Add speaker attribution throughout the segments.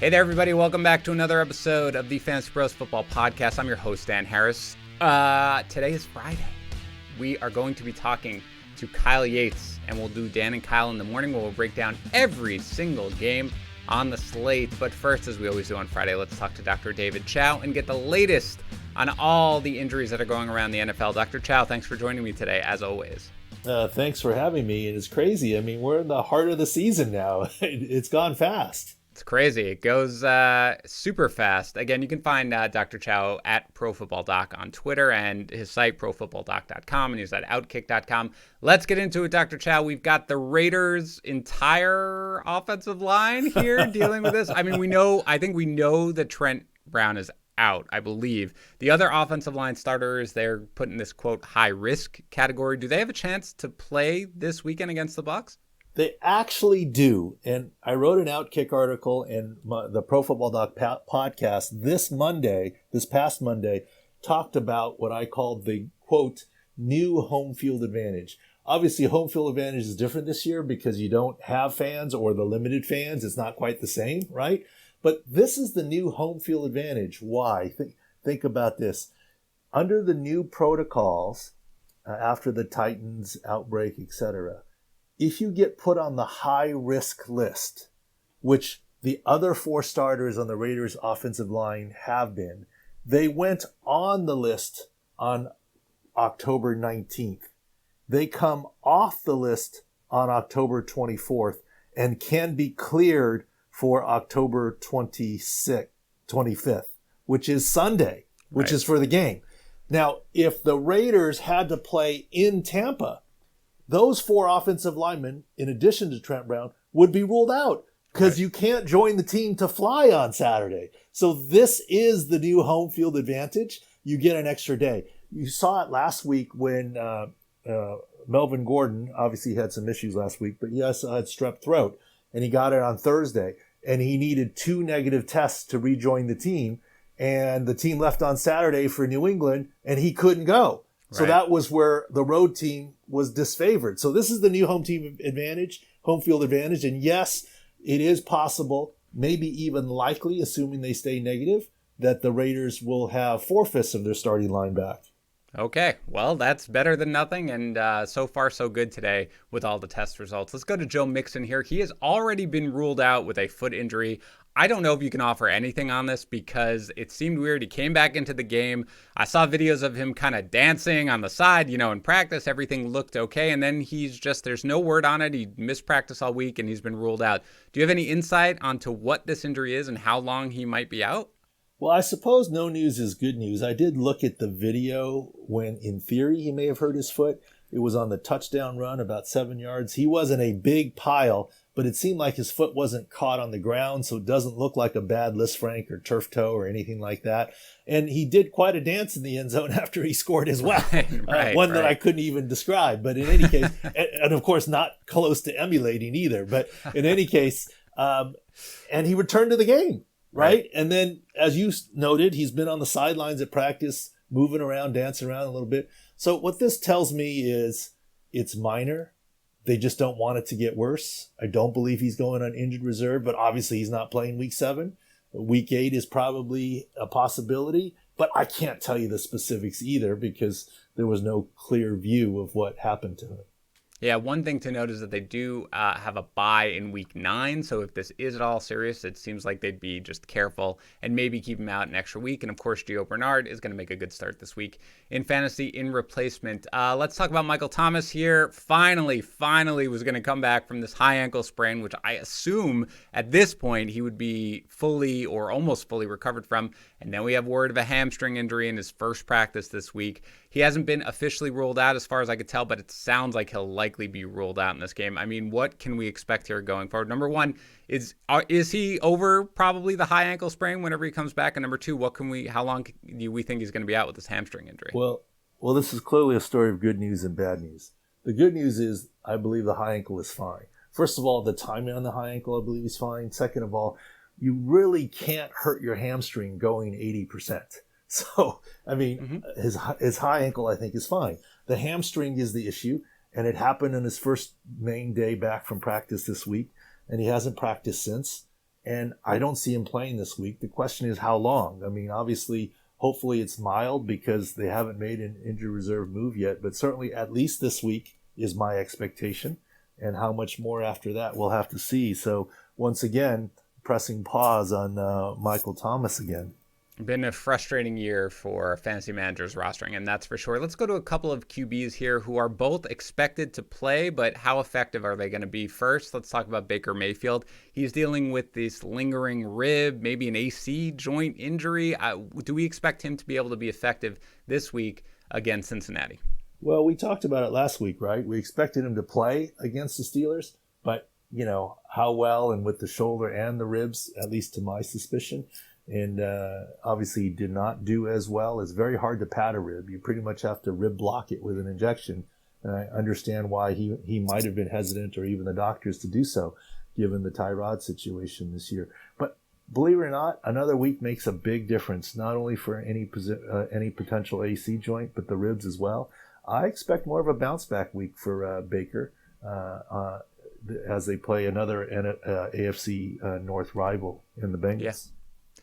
Speaker 1: Hey there, everybody. Welcome back to another episode of the Fantasy Pros Football Podcast. I'm your host, Dan Harris. Today is Friday. We are going to be talking to Kyle Yates, and we'll do Dan and Kyle in the morning where we'll break down every single game on the slate. But first, as we always do on Friday, let's talk to Dr. David Chao and get the latest on all the injuries that are going around the NFL. Dr. Chao, thanks for joining me today, as always.
Speaker 2: Thanks for having me. And it's crazy. I mean, we're in the heart of the season now. It's gone fast.
Speaker 1: It's crazy. It goes super fast. Again, you can find Dr. Chao at ProFootballDoc on Twitter and his site, ProFootballDoc.com, and he's at Outkick.com. Let's get into it, Dr. Chao. We've got the Raiders' entire offensive line here dealing with this. I mean, I think we know that Trent Brown is out, I believe. The other offensive line starters, they're put in this, quote, high-risk category. Do they have a chance to play this weekend against the Bucs?
Speaker 2: They actually do. And I wrote an Outkick article in the Pro Football Doc podcast this past Monday, talked about what I called the, quote, new home field advantage. Obviously, home field advantage is different this year because you don't have fans or the limited fans. It's not quite the same, right? But this is the new home field advantage. Why? Think about this. Under the new protocols, after the Titans outbreak, etc., if you get put on the high-risk list, which the other four starters on the Raiders' offensive line have been, they went on the list on October 19th. They come off the list on October 24th and can be cleared for October 25th, which is Sunday, which is for the game. Now, if the Raiders had to play in Tampa, those four offensive linemen, in addition to Trent Brown, would be ruled out because you can't join the team to fly on Saturday. So this is the new home field advantage. You get an extra day. You saw it last week when Melvin Gordon, obviously had some issues last week, but he also had strep throat, and he got it on Thursday, and he needed 2 negative tests to rejoin the team, and the team left on Saturday for New England, and he couldn't go. So that was where the road team was disfavored. So this is the new home field advantage. And yes, it is possible, maybe even likely, assuming they stay negative, that the Raiders will have 4/5 of their starting line back.
Speaker 1: Okay, well, that's better than nothing, and so far so good today with all the test results. Let's go to Joe Mixon here. He has already been ruled out with a foot injury. I don't know if you can offer anything on this because it seemed weird. He came back into the game. I saw videos of him kind of dancing on the side, in practice. Everything looked okay, and then there's no word on it. He missed practice all week, and he's been ruled out. Do you have any insight onto what this injury is and how long he might be out?
Speaker 2: Well, I suppose no news is good news. I did look at the video when, in theory, he may have hurt his foot. It was on the touchdown run, about 7 yards. He wasn't a big pile, but it seemed like his foot wasn't caught on the ground, so it doesn't look like a bad Lisfranc or turf toe or anything like that. And he did quite a dance in the end zone after he scored as well, one that I couldn't even describe. But in any case, and of course not close to emulating either, but in any case, and he returned to the game. Right. And then, as you noted, he's been on the sidelines at practice, moving around, dancing around a little bit. So what this tells me is it's minor. They just don't want it to get worse. I don't believe he's going on injured reserve, but obviously he's not playing week 7. Week 8 is probably a possibility, but I can't tell you the specifics either because there was no clear view of what happened to him.
Speaker 1: Yeah, one thing to note is that they do have a bye in week 9. So if this is at all serious, it seems like they'd be just careful and maybe keep him out an extra week. And of course, Gio Bernard is going to make a good start this week in fantasy in replacement. Let's talk about Michael Thomas here. Finally was going to come back from this high ankle sprain, which I assume at this point he would be fully or almost fully recovered from. And then we have word of a hamstring injury in his first practice this week. He hasn't been officially ruled out as far as I could tell, but it sounds like he'll likely be ruled out in this game. I mean, what can we expect here going forward? Number one, is he over probably the high ankle sprain whenever he comes back? And number two, how long do we think he's going to be out with this hamstring injury?
Speaker 2: Well, this is clearly a story of good news and bad news. The good news is I believe the high ankle is fine. First of all, the timing on the high ankle I believe is fine. Second of all, you really can't hurt your hamstring going 80%. So, I mean, his high ankle, I think, is fine. The hamstring is the issue, and it happened in his first main day back from practice this week, and he hasn't practiced since. and I don't see him playing this week. The question is how long. I mean, obviously, hopefully it's mild because they haven't made an injury reserve move yet, but certainly at least this week is my expectation, and how much more after that we'll have to see. So once again, pressing pause on Michael Thomas again.
Speaker 1: Been a frustrating year for fantasy managers rostering, and that's for sure. Let's go to a couple of QBs here who are both expected to play, but how effective are they going to be? First, let's talk about Baker Mayfield. He's dealing with this lingering rib, maybe an AC joint injury. Do we expect him to be able to be effective this week against Cincinnati?
Speaker 2: Well, we talked about it last week, right? We expected him to play against the Steelers, but, how well and with the shoulder and the ribs, at least to my suspicion. And obviously he did not do as well. It's very hard to pad a rib. You pretty much have to rib block it with an injection. And I understand why he might have been hesitant, or even the doctors, to do so, given the Tyrod situation this year. But believe it or not, another week makes a big difference, not only for any potential AC joint, but the ribs as well. I expect more of a bounce back week for Baker as they play another AFC North rival in the Bengals.
Speaker 1: Yeah.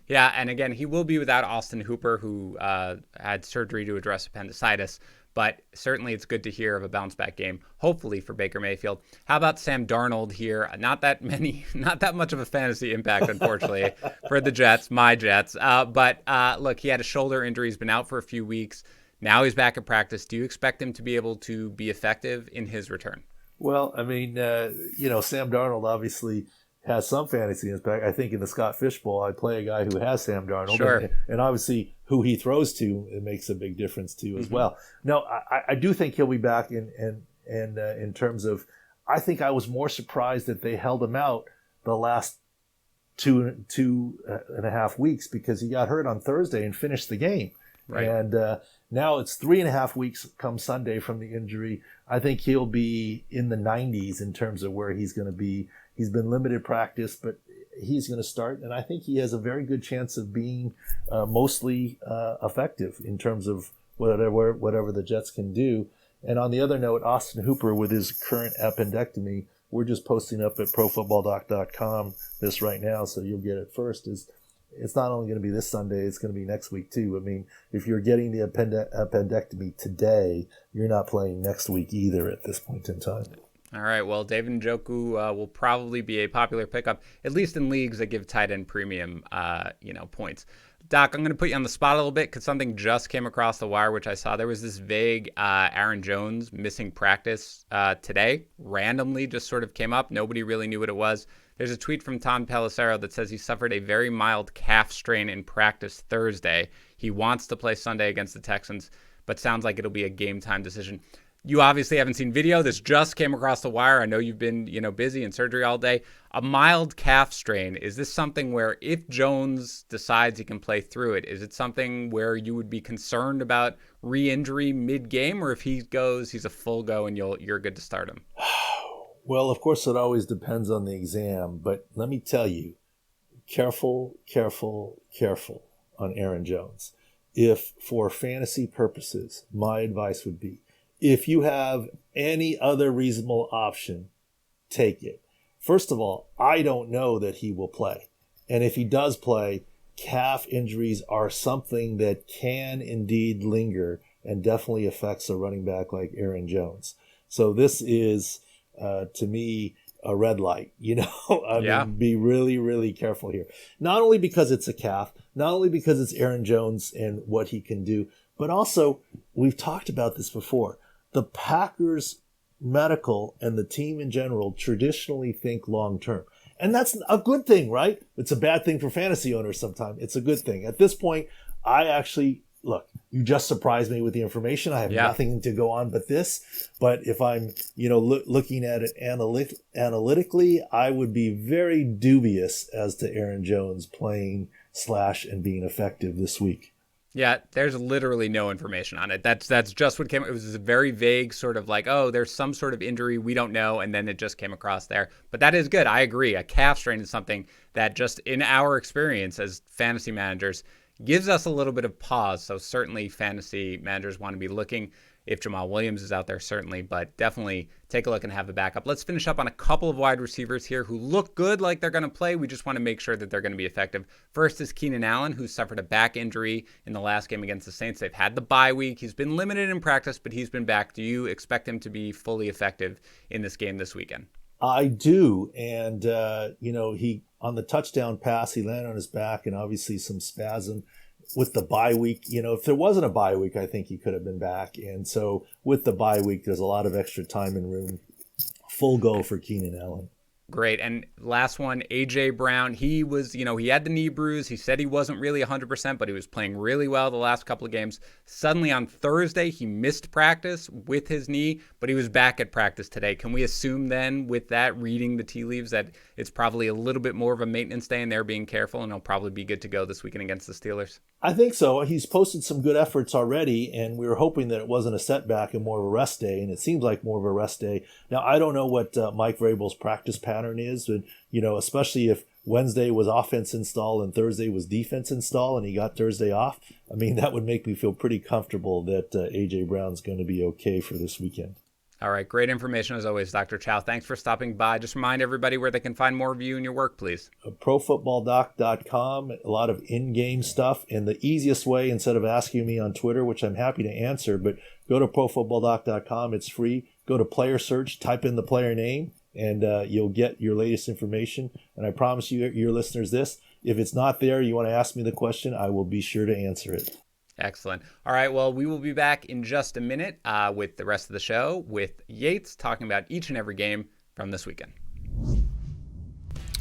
Speaker 1: Yeah, and again, he will be without Austin Hooper, who had surgery to address appendicitis. But certainly it's good to hear of a bounce-back game, hopefully, for Baker Mayfield. How about Sam Darnold here? Not that much of a fantasy impact, unfortunately, for the Jets, my Jets. But look, he had a shoulder injury. He's been out for a few weeks. Now he's back at practice. Do you expect him to be able to be effective in his return?
Speaker 2: Well, I mean, Sam Darnold obviously has some fantasy impact. I think in the Scott Fishbowl, I play a guy who has Sam Darnold.
Speaker 1: Sure.
Speaker 2: And obviously who he throws to, it makes a big difference too as well. No, I do think he'll be back in terms of, I think I was more surprised that they held him out the last two and a half weeks, because he got hurt on Thursday and finished the game.
Speaker 1: Right.
Speaker 2: And now it's 3.5 weeks come Sunday from the injury. I think he'll be in the 90s in terms of where he's going to be. He's been limited practice, but he's going to start, and I think he has a very good chance of being mostly effective in terms of whatever the Jets can do. And on the other note, Austin Hooper, with his current appendectomy, we're just posting up at profootballdoc.com this right now, so you'll get it first. It's not only going to be this Sunday, it's going to be next week too. I mean, if you're getting the appendectomy today, you're not playing next week either at this point in time.
Speaker 1: All right, well, David Njoku will probably be a popular pickup, at least in leagues that give tight end premium, points. Doc, I'm going to put you on the spot a little bit because something just came across the wire, which I saw. There was this vague Aaron Jones missing practice today. Randomly just sort of came up. Nobody really knew what it was. There's a tweet from Tom Pelissero that says he suffered a very mild calf strain in practice Thursday. He wants to play Sunday against the Texans, but sounds like it'll be a game time decision. You obviously haven't seen video. This just came across the wire. I know you've been, busy in surgery all day. A mild calf strain, is this something where if Jones decides he can play through it, is it something where you would be concerned about re-injury mid-game, or if he goes, he's a full go and you're good to start him?
Speaker 2: Well, of course, it always depends on the exam, but let me tell you, careful on Aaron Jones. If for fantasy purposes, my advice would be, if you have any other reasonable option, take it. First of all, I don't know that he will play. And if he does play, calf injuries are something that can indeed linger and definitely affects a running back like Aaron Jones. So this is, to me, a red light. I mean, be really, really careful here. Not only because it's a calf, not only because it's Aaron Jones and what he can do, but also, we've talked about this before, the Packers medical and the team in general traditionally think long-term. And that's a good thing, right? It's a bad thing for fantasy owners sometimes. It's a good thing. At this point, I actually, look, you just surprised me with the information. I have nothing to go on but this. But if I'm, looking at it analytically, I would be very dubious as to Aaron Jones playing / and being effective this week.
Speaker 1: Yeah, there's literally no information on it. That's just what came. It was a very vague sort of like, oh, there's some sort of injury, we don't know, and then it just came across there. But that is good. I agree. A calf strain is something that just in our experience as fantasy managers gives us a little bit of pause. So certainly fantasy managers want to be looking If Jamal Williams is out there, certainly, but definitely take a look and have a backup. Let's finish up on a couple of wide receivers here who look good like they're going to play. We just want to make sure that they're going to be effective. First is Keenan Allen, who suffered a back injury in the last game against the Saints. They've had the bye week. He's been limited in practice, but he's been back. Do you expect him to be fully effective in this game this weekend?
Speaker 2: I do. And, he on the touchdown pass, he landed on his back and obviously some spasm. With the bye week, if there wasn't a bye week, I think he could have been back. And so with the bye week, there's a lot of extra time and room. Full go for Keenan Allen.
Speaker 1: Great. And last one, A.J. Brown. He was, he had the knee bruise. He said he wasn't really 100%, but he was playing really well the last couple of games. Suddenly on Thursday, he missed practice with his knee, but he was back at practice today. Can we assume then, with that, reading the tea leaves, that it's probably a little bit more of a maintenance day and they're being careful and he'll probably be good to go this weekend against the Steelers?
Speaker 2: I think so. He's posted some good efforts already, and we were hoping that it wasn't a setback and more of a rest day, and it seems like more of a rest day. Now, I don't know what Mike Vrabel's practice pattern is, but, especially if Wednesday was offense install and Thursday was defense install and he got Thursday off, I mean, that would make me feel pretty comfortable that A.J. Brown's going to be okay for this weekend.
Speaker 1: All right. Great information as always, Dr. Chao. Thanks for stopping by. Just remind everybody where they can find more of you and your work, please.
Speaker 2: ProFootballDoc.com, a lot of in-game stuff. And the easiest way, instead of asking me on Twitter, which I'm happy to answer, but go to ProFootballDoc.com. It's free. Go to Player Search, type in the player name, and you'll get your latest information. And I promise you, your listeners, this. If it's not there, you want to ask me the question, I will be sure to answer it.
Speaker 1: Excellent. All right. Well, we will be back in just a minute with the rest of the show with Yates talking about each and every game from this weekend.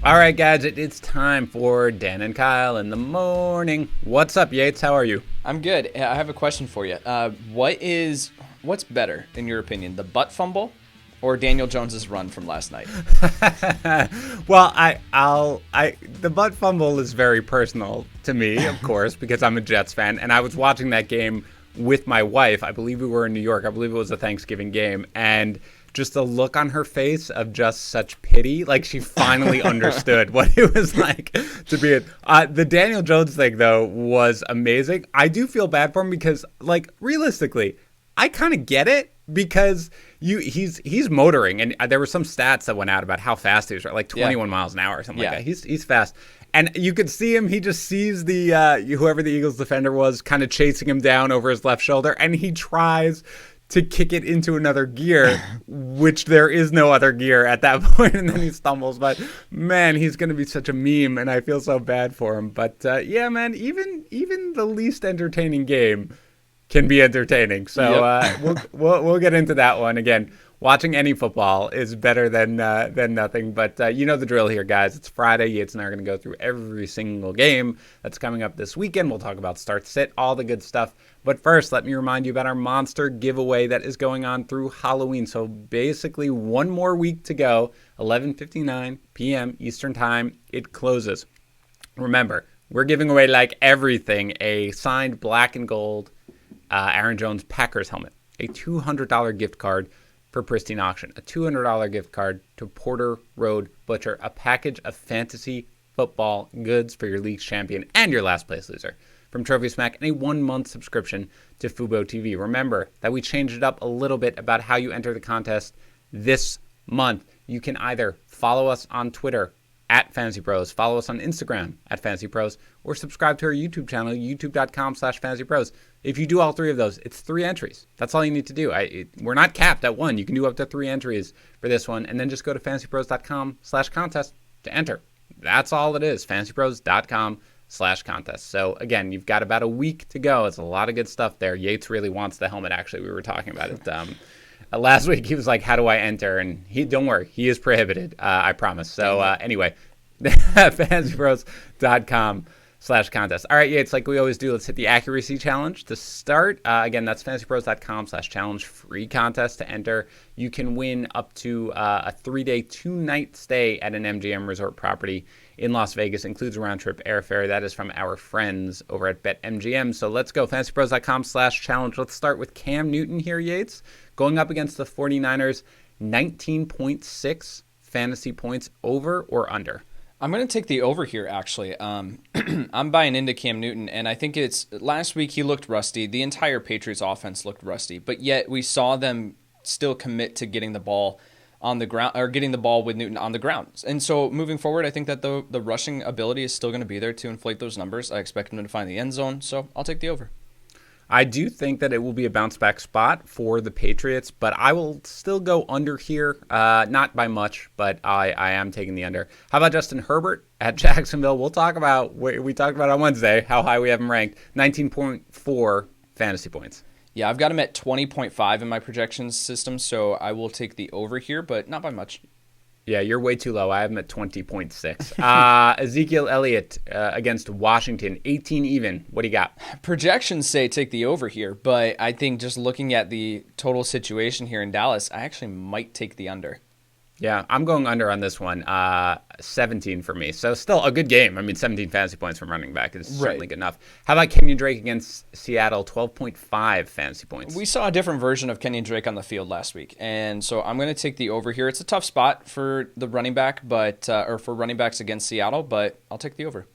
Speaker 1: All right, guys, it's time for Dan and Kyle in the morning. What's up, Yates? How are you?
Speaker 3: I'm good. I have a question for you. What's better, in your opinion, the butt fumble or Daniel Jones's run from last night?
Speaker 1: Well, the butt fumble is very personal to me, of course, because I'm a Jets fan, and I was watching that game with my wife. I believe we were in New York. I believe it was a Thanksgiving game, and just the look on her face of just such pity, like she finally understood what it was like to be it. The Daniel Jones thing, though, was amazing. I do feel bad for him because, realistically, I kind of get it. Because he's motoring, and there were some stats that went out about how fast he was, like 21 miles an hour or something like that. He's fast, and you could see him. He just sees the whoever the Eagles defender was kind of chasing him down over his left shoulder, and he tries to kick it into another gear, which there is no other gear at that point, and then he stumbles. But man, he's going to be such a meme, and I feel so bad for him. But yeah, man, even the least entertaining game can be entertaining. So we'll get into that one. Again, watching any football is better than nothing. But you know the drill here, guys. It's Friday. Yates and I are going to go through every single game that's coming up this weekend. We'll talk about start, sit, all the good stuff. But first, let me remind you about our monster giveaway that is going on through Halloween. So basically one more week to go, 11:59 p.m. Eastern Time. It closes. Remember, we're giving away like everything, a signed black and gold Aaron Jones Packers helmet, a $200 gift card for Pristine Auction, a $200 gift card to Porter Road Butcher, a package of fantasy football goods for your league's champion and your last place loser from Trophy Smack, and a 1-month subscription to Fubo TV. Remember that we changed it up a little bit about how you enter the contest this month. You can either follow us on Twitter at Fantasy Pros, follow us on Instagram at Fantasy Pros, or subscribe to our YouTube channel, youtube.com/Fantasy Pros. If you do all three of those, it's 3 entries. That's all you need to do. We're not capped at 1. You can do up to 3 entries for this one, and then just go to fantasypros.com/contest to enter. That's all it is, fantasypros.com/contest. So again, you've got about a week to go. It's a lot of good stuff there. Yates really wants the helmet, actually. We were talking about it. Last week, he was like, how do I enter? And don't worry, he is prohibited, I promise. So anyway, fantasypros.com/contest. All right, Yates, like we always do, let's hit the accuracy challenge to start. Again, that's fantasypros.com/challenge, free contest to enter. You can win up to a 3-day, 2-night stay at an MGM resort property in Las Vegas. Includes a round-trip airfare. That is from our friends over at BetMGM. So let's go, fantasypros.com/challenge. Let's start with Cam Newton here, Yates, going up against the 49ers, 19.6 fantasy points, over or under?
Speaker 3: I'm going to take the over here, actually. I'm buying into Cam Newton, and I think it's last week he looked rusty. The entire Patriots offense looked rusty, but yet we saw them still commit to getting the ball on the ground, or getting the ball with Newton on the ground. And so moving forward, I think that the rushing ability is still going to be there to inflate those numbers. I expect him to find the end zone, so I'll take the over.
Speaker 1: I do think that it will be a bounce back spot for the Patriots, but I will still go under here. Not by much, but I am taking the under. How about Justin Herbert at Jacksonville? We talked about on Wednesday how high we have him ranked. 19.4 fantasy points.
Speaker 3: Yeah, I've got him at 20.5 in my projections system, so I will take the over here, but not by much.
Speaker 1: Yeah, you're way too low. I have him at 20.6. Ezekiel Elliott against Washington, 18 even. What do you got?
Speaker 3: Projections say take the over here, but I think just looking at the total situation here in Dallas, I actually might take the under.
Speaker 1: Yeah, I'm going under on this one. 17 for me. So still a good game. I mean, 17 fantasy points from running back is certainly good enough. How about Kenyan Drake against Seattle? 12.5 fantasy points.
Speaker 3: We saw a different version of Kenyan Drake on the field last week, and so I'm going to take the over here. It's a tough spot for the running back, or for running backs against Seattle, but I'll take the over.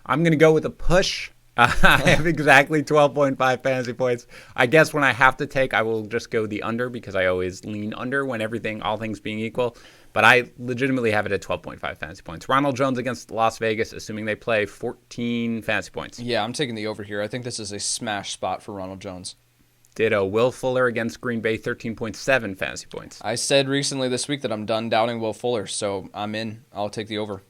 Speaker 3: I'm
Speaker 1: going to go with a push. I have exactly 12.5 fantasy points. I guess when I have to take, I will just go the under because I always lean under when all things being equal. But I legitimately have it at 12.5 fantasy points. Ronald Jones against Las Vegas, assuming they play, 14 fantasy points.
Speaker 3: Yeah, I'm taking the over here. I think this is a smash spot for Ronald Jones.
Speaker 1: Ditto. Will Fuller against Green Bay, 13.7 fantasy points.
Speaker 3: I said recently this week that I'm done doubting Will Fuller, so I'm in. I'll take the over.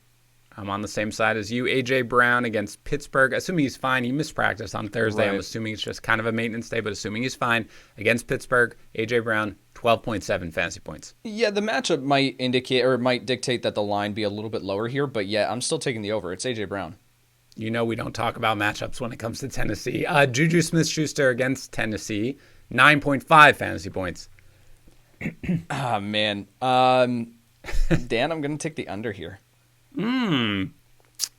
Speaker 1: I'm on the same side as you. A.J. Brown against Pittsburgh. Assuming he's fine. He missed practice on Thursday. Right. I'm assuming it's just kind of a maintenance day, but assuming he's fine. Against Pittsburgh, A.J. Brown, 12.7 fantasy points.
Speaker 3: Yeah, the matchup might indicate or might dictate that the line be a little bit lower here, but yeah, I'm still taking the over. It's A.J. Brown.
Speaker 1: You know we don't talk about matchups when it comes to Tennessee. Juju Smith-Schuster against Tennessee, 9.5 fantasy points.
Speaker 3: Ah, man. Dan, I'm going to take the under here.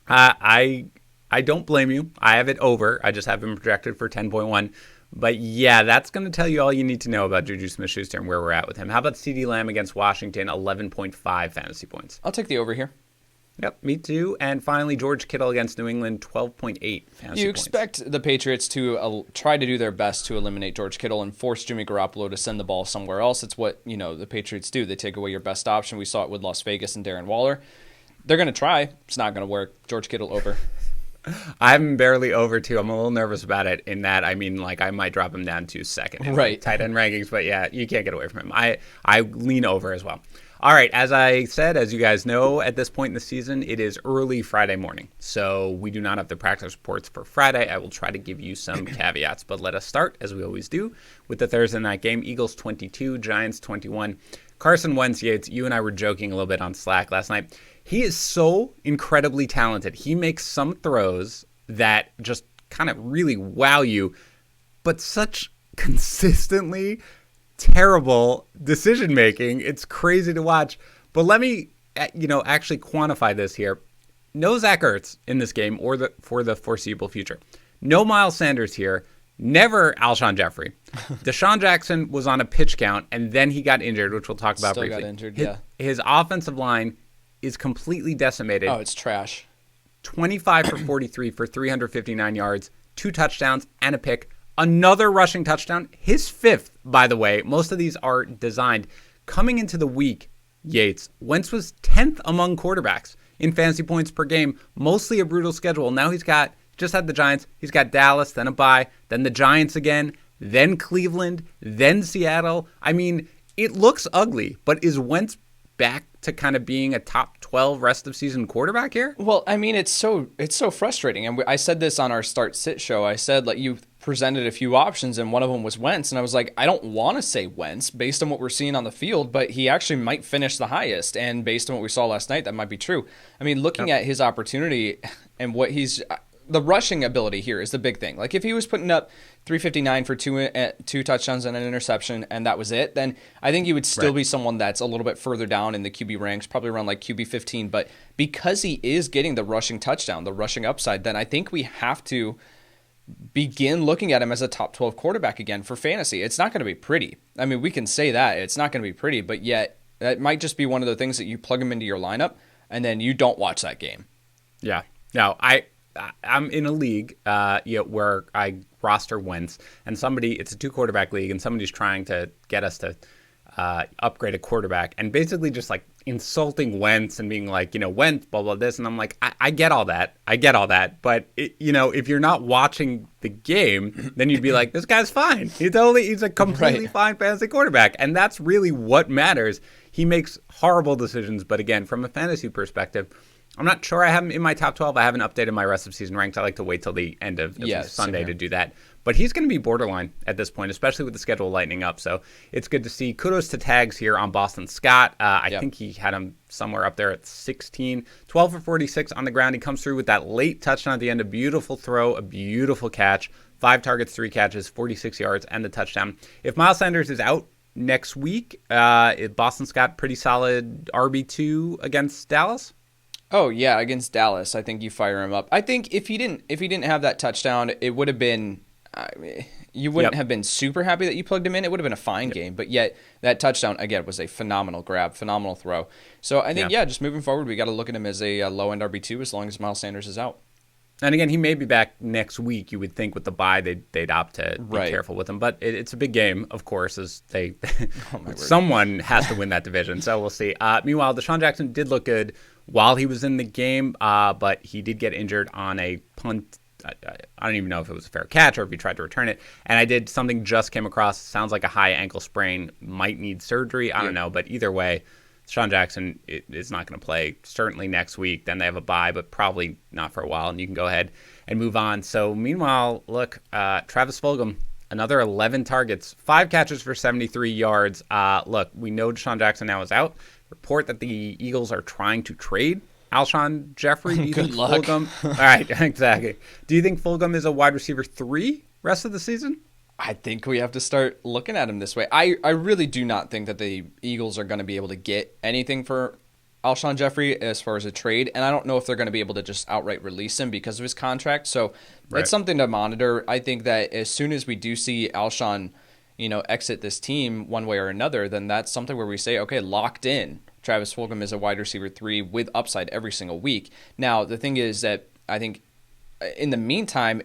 Speaker 1: I don't blame you. I have it over. I just have him projected for 10.1. But yeah, that's going to tell you all you need to know about Juju Smith-Schuster and where we're at with him. How about CeeDee Lamb against Washington, 11.5 fantasy points?
Speaker 3: I'll take the over here.
Speaker 1: Yep, me too. And finally, George Kittle against New England, 12.8 fantasy points.
Speaker 3: You expect the Patriots to try to do their best to eliminate George Kittle and force Jimmy Garoppolo to send the ball somewhere else. It's what, the Patriots do. They take away your best option. We saw it with Las Vegas and Darren Waller. They're going to try. It's not going to work. George Kittle over.
Speaker 1: I'm barely over, too. I'm a little nervous about it in that, I might drop him down to second in
Speaker 3: right.
Speaker 1: tight end rankings. But, yeah, you can't get away from him. I lean over as well. All right, as I said, as you guys know, at this point in the season, it is early Friday morning. So we do not have the practice reports for Friday. I will try to give you some caveats. But let us start, as we always do, with the Thursday night game. Eagles 22, Giants 21. Carson Wentz, Yates, you and I were joking a little bit on Slack last night. He is so incredibly talented. He makes some throws that just kind of really wow you, but such consistently terrible decision making. It's crazy to watch. But let me, actually quantify this here. No Zach Ertz in this game for the foreseeable future. No Miles Sanders here. Never Alshon Jeffrey. Deshaun Jackson was on a pitch count, and then he got injured, which we'll talk about briefly.
Speaker 3: Still got injured, yeah.
Speaker 1: His offensive line is completely decimated.
Speaker 3: Oh, it's trash.
Speaker 1: 25 for 43 for 359 yards, 2 touchdowns, and a pick. Another rushing touchdown. His 5th, by the way. Most of these are designed. Coming into the week, Yates, Wentz was 10th among quarterbacks in fantasy points per game. Mostly a brutal schedule. Now he's just had the Giants. He's got Dallas, then a bye, then the Giants again, then Cleveland, then Seattle. I mean, it looks ugly, but is Wentz back to kind of being a top 12 rest of season quarterback here?
Speaker 3: Well, I mean, it's so frustrating. And I said this on our Start Sit show. I said, you presented a few options, and one of them was Wentz. And I was like, I don't want to say Wentz based on what we're seeing on the field, but he actually might finish the highest. And based on what we saw last night, that might be true. I mean, looking at his opportunity and what the rushing ability here is the big thing. If he was putting up 359 for two touchdowns and an interception, and that was it, then I think he would still be someone that's a little bit further down in the QB ranks, probably around QB 15. But because he is getting the rushing touchdown, the rushing upside, then I think we have to begin looking at him as a top 12 quarterback again for fantasy. It's not going to be pretty. I mean, we can say that. It's not going to be pretty, but yet that might just be one of the things that you plug him into your lineup. and then you don't watch that game.
Speaker 1: Yeah. No, I'm in a league where I roster Wentz, and it's a 2-quarterback league, and somebody's trying to get us to upgrade a quarterback, and basically just like insulting Wentz and being like, Wentz, blah, blah, this. And I'm like, I get all that. But, if you're not watching the game, then you'd be like, this guy's fine. He's a completely fine fantasy quarterback. And that's really what matters. He makes horrible decisions. But again, from a fantasy perspective, I'm not sure I have him in my top 12. I haven't updated my rest of season ranks. I like to wait till the end of Sunday to do that. But he's going to be borderline at this point, especially with the schedule lightening up. So it's good to see. Kudos to tags here on Boston Scott. I think he had him somewhere up there at 16. 12 for 46 on the ground. He comes through with that late touchdown at the end. A beautiful throw, a beautiful catch. 5 targets, 3 catches, 46 yards, and the touchdown. If Miles Sanders is out next week, Boston Scott pretty solid RB2 against Dallas?
Speaker 3: Oh yeah, against Dallas, I think you fire him up. I think if he didn't have that touchdown, it would have been you wouldn't have been super happy that you plugged him in. It would have been a fine game, but yet that touchdown again was a phenomenal grab, phenomenal throw. So I think just moving forward, we got to look at him as a low end RB2 as long as Miles Sanders is out.
Speaker 1: And again, he may be back next week. You would think with the bye they'd opt to be careful with him, but it's a big game, of course, as they someone has to win that division. So we'll see. Meanwhile, Deshaun Jackson did look good while he was in the game, but he did get injured on a punt. I don't even know if it was a fair catch or if he tried to return it. And something just came across. Sounds like a high ankle sprain, might need surgery. I don't know, but either way, Deshaun Jackson is not going to play certainly next week. Then they have a bye, but probably not for a while. And you can go ahead and move on. So meanwhile, look, Travis Fulgham, another 11 targets, 5 catches for 73 yards. Look, we know Deshaun Jackson now is out. Report that the Eagles are trying to trade Alshon Jeffrey. Do you think
Speaker 3: luck.
Speaker 1: Fulgham? All right, exactly. Do you think Fulgham is a wide receiver 3 rest of the season?
Speaker 3: I think we have to start looking at him this way. I really do not think that the Eagles are going to be able to get anything for Alshon Jeffrey as far as a trade, and I don't know if they're going to be able to just outright release him because of his contract. So it's something to monitor. I think that as soon as we do see Alshon, exit this team one way or another, then that's something where we say, okay, locked in. Travis Fulgham is a wide receiver 3 with upside every single week. Now, the thing is that I think in the meantime,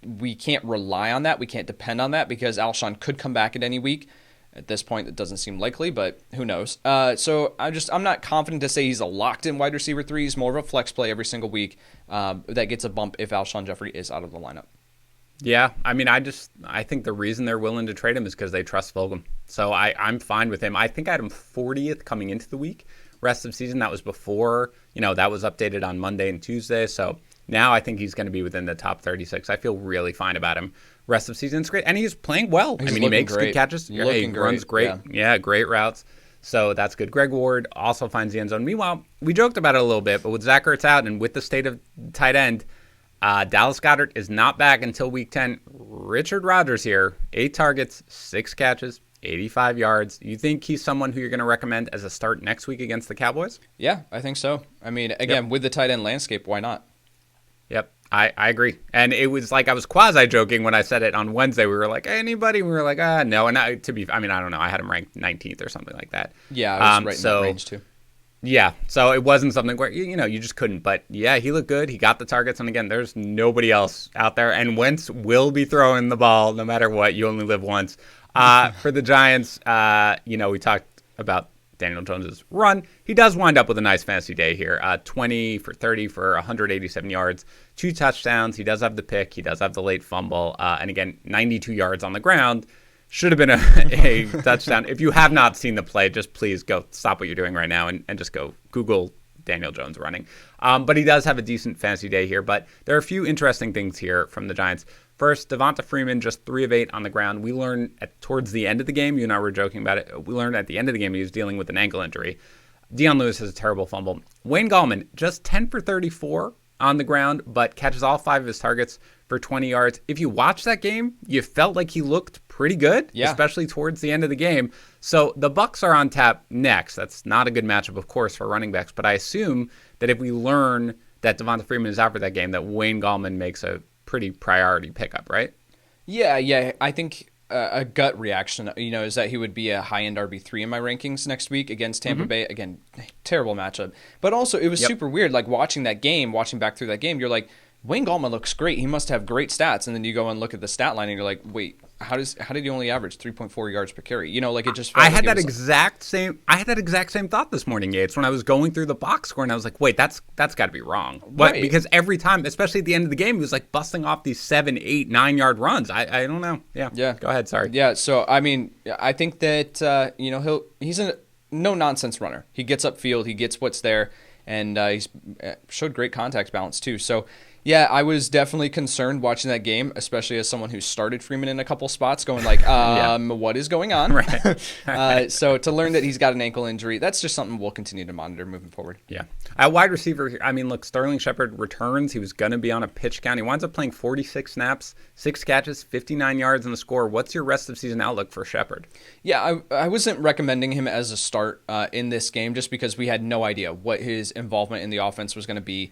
Speaker 3: we can't rely on that. We can't depend on that because Alshon could come back at any week. At this point, it doesn't seem likely, but who knows? So I'm not confident to say he's a locked-in wide receiver 3. He's more of a flex play every single week that gets a bump if Alshon Jeffrey is out of the lineup.
Speaker 1: Yeah, I mean, I think the reason they're willing to trade him is because they trust Fulgham. So I'm fine with him. I think I had him 40th coming into the week. Rest of season, that was before, that was updated on Monday and Tuesday. So now I think he's going to be within the top 36. I feel really fine about him. Rest of season, it's great. And he's playing well. He makes good catches. He runs great. Yeah, great routes. So that's good. Greg Ward also finds the end zone. Meanwhile, we joked about it a little bit, but with Zach Ertz out and with the state of tight end, Dallas Goedert is not back until week 10. Richard Rodgers here, 8 targets, 6 catches, 85 yards. You think he's someone who you're going to recommend as a start next week against the Cowboys?
Speaker 3: Yeah, I think so. I mean, again, with the tight end landscape, why not?
Speaker 1: Yep, I agree. And it was like I was quasi-joking when I said it on Wednesday. We were like, hey, anybody? We were like, no. And I don't know. I had him ranked 19th or something like that.
Speaker 3: Yeah, I was right in that range too.
Speaker 1: Yeah, so it wasn't something where, you just couldn't. But, yeah, he looked good. He got the targets. And, again, there's nobody else out there. And Wentz will be throwing the ball no matter what. You only live once. For the Giants, we talked about Daniel Jones's run. He does wind up with a nice fantasy day here. 20 for 30 for 187 yards, 2 touchdowns. He does have the pick. He does have the late fumble. And, again, 92 yards on the ground. Should have been a touchdown. If you have not seen the play, just please go stop what you're doing right now and just go Google Daniel Jones running. But he does have a decent fantasy day here. But there are a few interesting things here from the Giants. First, Devonta Freeman, just 3 of 8 on the ground. We learned towards the end of the game, you and I were joking about it, we learned at the end of the game he was dealing with an ankle injury. Dion Lewis has a terrible fumble. Wayne Gallman, just 10 for 34 on the ground, but catches all 5 of his targets for 20 yards. If you watch that game, you felt like he looked pretty good, especially towards the end of the game. So the Bucs are on tap next. That's not a good matchup, of course, for running backs, but I assume that if we learn that Devonta Freeman is out for that game, that Wayne Gallman makes a pretty priority pickup, right?
Speaker 3: Yeah. I think a gut reaction, is that he would be a high-end RB3 in my rankings next week against Tampa Bay. Again, terrible matchup. But also, it was super weird, like watching back through that game, you're like, Wayne Gallman looks great. He must have great stats. And then you go and look at the stat line and you're like, wait, how did he only average 3.4 yards per carry? It just felt
Speaker 1: I had that exact same thought this morning, Yates, when I was going through the box score, and I was like, wait, that's got to be wrong.
Speaker 3: Right.
Speaker 1: Because every time, especially at the end of the game, he was like busting off these 7, 8, 9-yard runs. I don't know. Yeah. Go ahead. Sorry.
Speaker 3: Yeah. So I mean, I think that he's a no nonsense runner. He gets upfield. He gets what's there, and he's showed great contact balance too. So. Yeah, I was definitely concerned watching that game, especially as someone who started Freeman in a couple spots, going like, what is going on?
Speaker 1: Right.
Speaker 3: So to learn that he's got an ankle injury, that's just something we'll continue to monitor moving forward.
Speaker 1: Yeah. At wide receiver, I mean, look, Sterling Shepard returns. He was going to be on a pitch count. He winds up playing 46 snaps, 6 catches, 59 yards in the score. What's your rest of season outlook for Shepard?
Speaker 3: Yeah, I wasn't recommending him as a start in this game just because we had no idea what his involvement in the offense was going to be.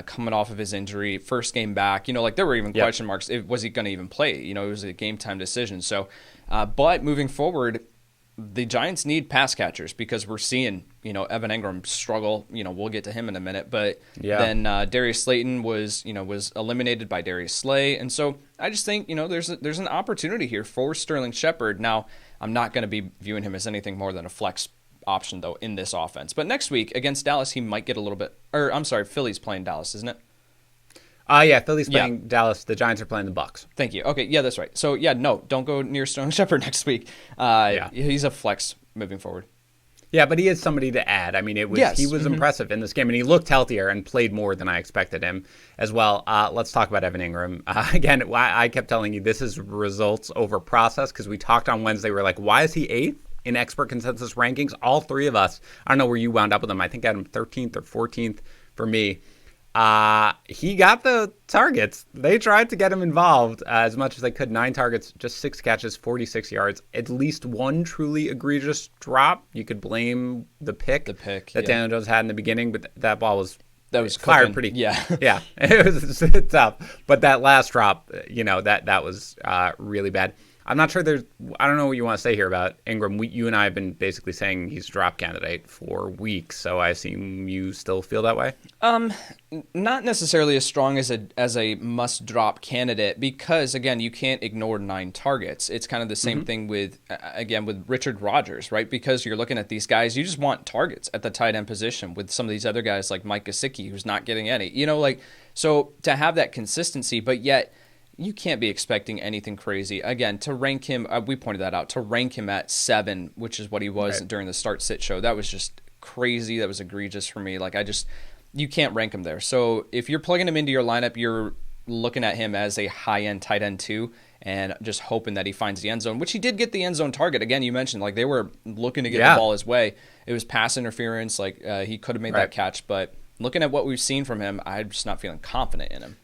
Speaker 3: Coming off of his injury, first game back, there were even question marks. Was he going to even play? It was a game time decision. So, but moving forward, the Giants need pass catchers because we're seeing, Evan Engram struggle. We'll get to him in a minute, but then Darius Slayton was eliminated by Darius Slay, and so I just think there's an opportunity here for Sterling Shepard. Now, I'm not going to be viewing him as anything more than a flex option though in this offense, but next week against Dallas he might get a little bit, or I'm sorry, Philly's playing Dallas, isn't it?
Speaker 1: Philly's playing Dallas. The Giants are playing the Bucs.
Speaker 3: Thank you. Okay, yeah, that's right. So no, don't go near Sterling Shepard next week. He's a flex moving forward. Yeah,
Speaker 1: but he is somebody to add. I mean, he was impressive in this game, and he looked healthier and played more than I expected him as well. Let's talk about Evan Engram. Again, I kept telling you this is results over process because we talked on Wednesday. We're like, why is he 8th? In expert consensus rankings, all three of us, I don't know where you wound up with him. I think I had him 13th or 14th for me. He got the targets. They tried to get him involved as much as they could. 9 targets, just 6 catches, 46 yards. At least one truly egregious drop. You could blame the pick that Daniel Jones had in the beginning, but that ball was fired pretty.
Speaker 3: Yeah.
Speaker 1: Yeah. It was tough. But that last drop, that was really bad. I'm not sure I don't know what you want to say here about Engram. You and I have been basically saying he's a drop candidate for weeks, so I assume you still feel that way?
Speaker 3: Not necessarily as strong as a must-drop candidate because, again, you can't ignore 9 targets. It's kind of the same thing with Richard Rodgers, right? Because you're looking at these guys, you just want targets at the tight end position with some of these other guys like Mike Gesicki, who's not getting any. So to have that consistency, but yet you can't be expecting anything crazy. Again, to rank him, we pointed that out, to rank him at 7, which is what he was during the start-sit show, that was just crazy. That was egregious for me. You can't rank him there. So if you're plugging him into your lineup, you're looking at him as a high-end tight end too, and just hoping that he finds the end zone, which he did get the end zone target. Again, you mentioned, they were looking to get the ball his way. It was pass interference. He could have made that catch, but looking at what we've seen from him, I'm just not feeling confident in him.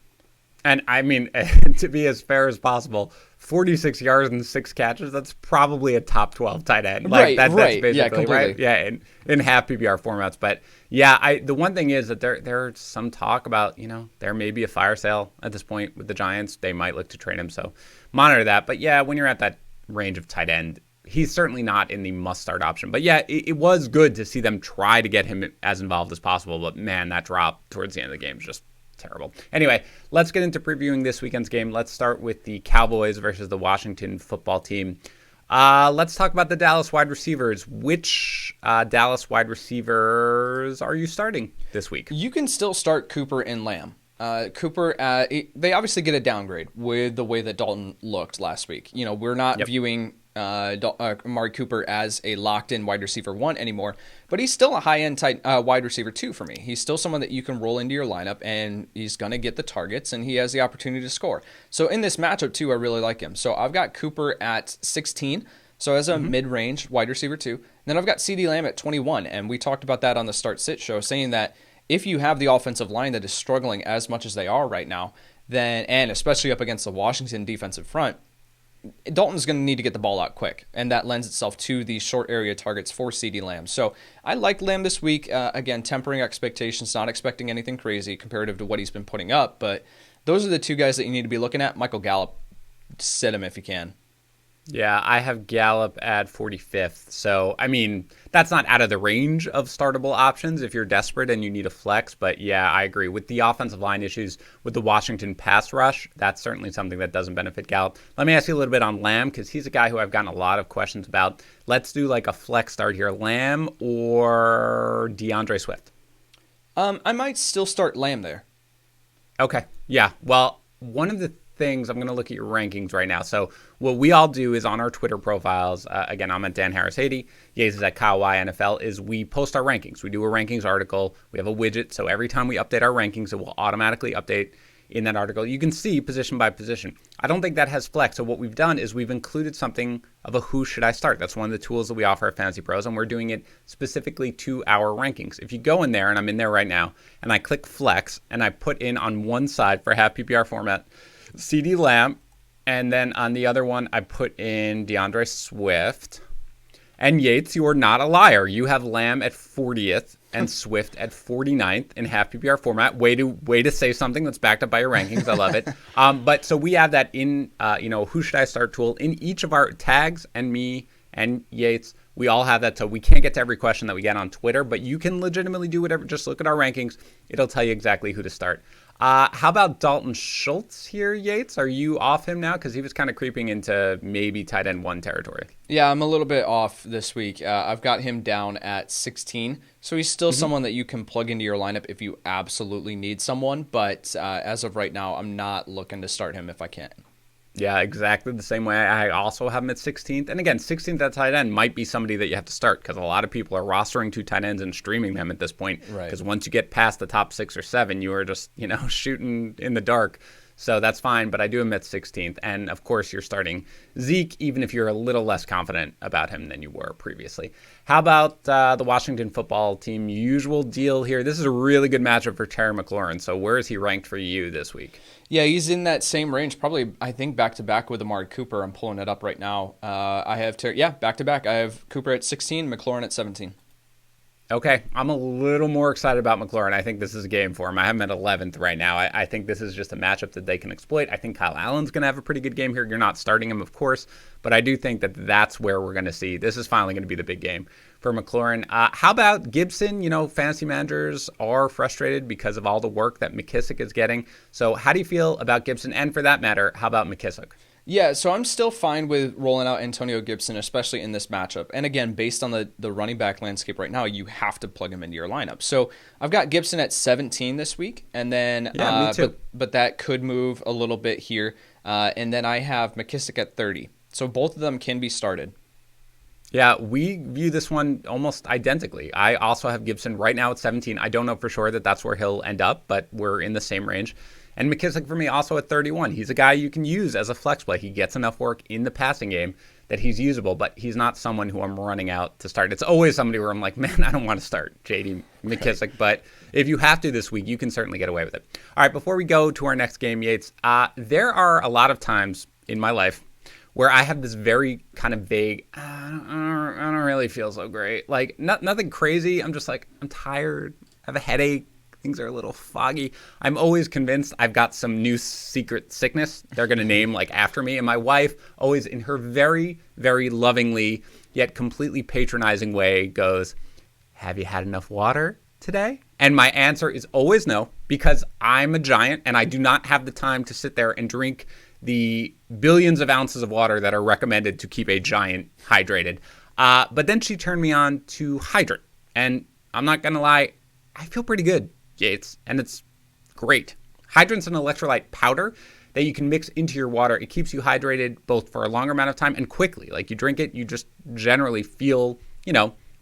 Speaker 1: And I mean, to be as fair as possible, 46 yards and 6 catches, that's probably a top 12 tight end. That's basically right. Yeah, in half PPR formats. But yeah, the one thing is that there's some talk about, there may be a fire sale at this point with the Giants. They might look to trade him. So monitor that. But yeah, when you're at that range of tight end, he's certainly not in the must-start option. But yeah, it was good to see them try to get him as involved as possible. But man, that drop towards the end of the game is just terrible. Anyway, let's get into previewing this weekend's game. Let's start with the Cowboys versus the Washington football team. Let's talk about the Dallas wide receivers. Which Dallas wide receivers are you starting this week?
Speaker 3: You can still start Cooper and Lamb. Cooper, they obviously get a downgrade with the way that Dalton looked last week. We're not viewing Amari Cooper as a locked-in wide receiver 1 anymore, but he's still a high-end wide receiver 2 for me. He's still someone that you can roll into your lineup, and he's going to get the targets, and he has the opportunity to score. So in this matchup, too, I really like him. So I've got Cooper at 16, so as a mid-range wide receiver 2. Then I've got CeeDee Lamb at 21, and we talked about that on the start-sit show, saying that if you have the offensive line that is struggling as much as they are right now, then, and especially up against the Washington defensive front, Dalton's going to need to get the ball out quick, and that lends itself to the short area targets for CeeDee Lamb. So I like Lamb this week. Again, tempering expectations, not expecting anything crazy comparative to what he's been putting up, but those are the 2 guys that you need to be looking at. Michael Gallup, sit him if you can.
Speaker 1: Yeah, I have Gallup at 45th. So, I mean, that's not out of the range of startable options if you're desperate and you need a flex. But yeah, I agree. With the offensive line issues with the Washington pass rush, that's certainly something that doesn't benefit Gallup. Let me ask you a little bit on Lamb because he's a guy who I've gotten a lot of questions about. Let's do like a flex start here. Lamb or DeAndre Swift?
Speaker 3: I might still start Lamb there.
Speaker 1: Okay. Yeah. Well, one of the things, I'm going to look at your rankings right now. So what we all do is on our Twitter profiles, again, I'm at Dan Harris 80, Yates is at Kyle Y NFL, is we post our rankings. We do a rankings article. We have a widget. So every time we update our rankings, it will automatically update in that article. You can see position by position. I don't think that has flex. So what we've done is we've included something of a who should I start. That's one of the tools that we offer at Fantasy Pros, and we're doing it specifically to our rankings. If you go in there, and I'm in there right now, and I click flex, and I put in on one side for half PPR format, CD Lamb, and then on the other one, I put in DeAndre Swift. And Yates, you are not a liar. You have Lamb at 40th and Swift at 49th in half PPR format. Way to say something that's backed up by your rankings. I love it. But so we have that in, who should I start tool in each of our tags, and me and Yates. We all have that. So we can't get to every question that we get on Twitter, but you can legitimately do whatever. Just look at our rankings. It'll tell you exactly who to start. How about Dalton Schultz here, Yates? Are you off him now? Because he was kind of creeping into maybe tight end 1 territory.
Speaker 3: Yeah, I'm a little bit off this week. I've got him down at 16. So he's still someone that you can plug into your lineup if you absolutely need someone. But as of right now, I'm not looking to start him if I can.
Speaker 1: Yeah, exactly the same way. I also have him at 16th. And again, 16th at tight end might be somebody that you have to start because a lot of people are rostering 2 tight ends and streaming them at this point.
Speaker 3: Right.
Speaker 1: Because once you get past the top 6 or 7, you are just, shooting in the dark. So that's fine, but I do him at 16th. And of course, you're starting Zeke, even if you're a little less confident about him than you were previously. How about the Washington football team? Usual deal here. This is a really good matchup for Terry McLaurin. So where is he ranked for you this week?
Speaker 3: Yeah, he's in that same range, probably, I think, back-to-back with Amari Cooper. I'm pulling it up right now. I have back-to-back. I have Cooper at 16, McLaurin at 17.
Speaker 1: Okay, I'm a little more excited about McLaurin. I think this is a game for him. I have him at 11th right now. I think this is just a matchup that they can exploit. I think Kyle Allen's going to have a pretty good game here. You're not starting him, of course, but I do think that that's where we're going to see. This is finally going to be the big game for McLaurin. How about Gibson? Fantasy managers are frustrated because of all the work that McKissick is getting. So how do you feel about Gibson? And for that matter, how about McKissick?
Speaker 3: Yeah, so I'm still fine with rolling out Antonio Gibson, especially in this matchup. And again, based on the running back landscape right now, you have to plug him into your lineup. So I've got Gibson at 17 this week, and then
Speaker 1: me too.
Speaker 3: But that could move a little bit here. And then I have McKissick at 30. So both of them can be started.
Speaker 1: Yeah, we view this one almost identically. I also have Gibson right now at 17. I don't know for sure that that's where he'll end up, but we're in the same range. And McKissick for me also at 31. He's a guy you can use as a flex play. He gets enough work in the passing game that he's usable, but he's not someone who I'm running out to start. It's always somebody where I'm like, man, I don't want to start J.D. McKissick. Right. But if you have to this week, you can certainly get away with it. All right, before we go to our next game, Yates, there are a lot of times in my life where I have this very kind of vague, I don't really feel so great. Like, nothing crazy. I'm just like, I'm tired. I have a headache. Things are a little foggy. I'm always convinced I've got some new secret sickness they're going to name like after me. And my wife always in her very, very lovingly yet completely patronizing way goes, have you had enough water today? And my answer is always no, because I'm a giant and I do not have the time to sit there and drink the billions of ounces of water that are recommended to keep a giant hydrated. But then she turned me on to Hydrant. And I'm not going to lie, I feel pretty good, Yates, and it's great. Hydrant's an electrolyte powder that you can mix into your water. It keeps you hydrated both for a longer amount of time and quickly. Like you drink it, you just generally feel,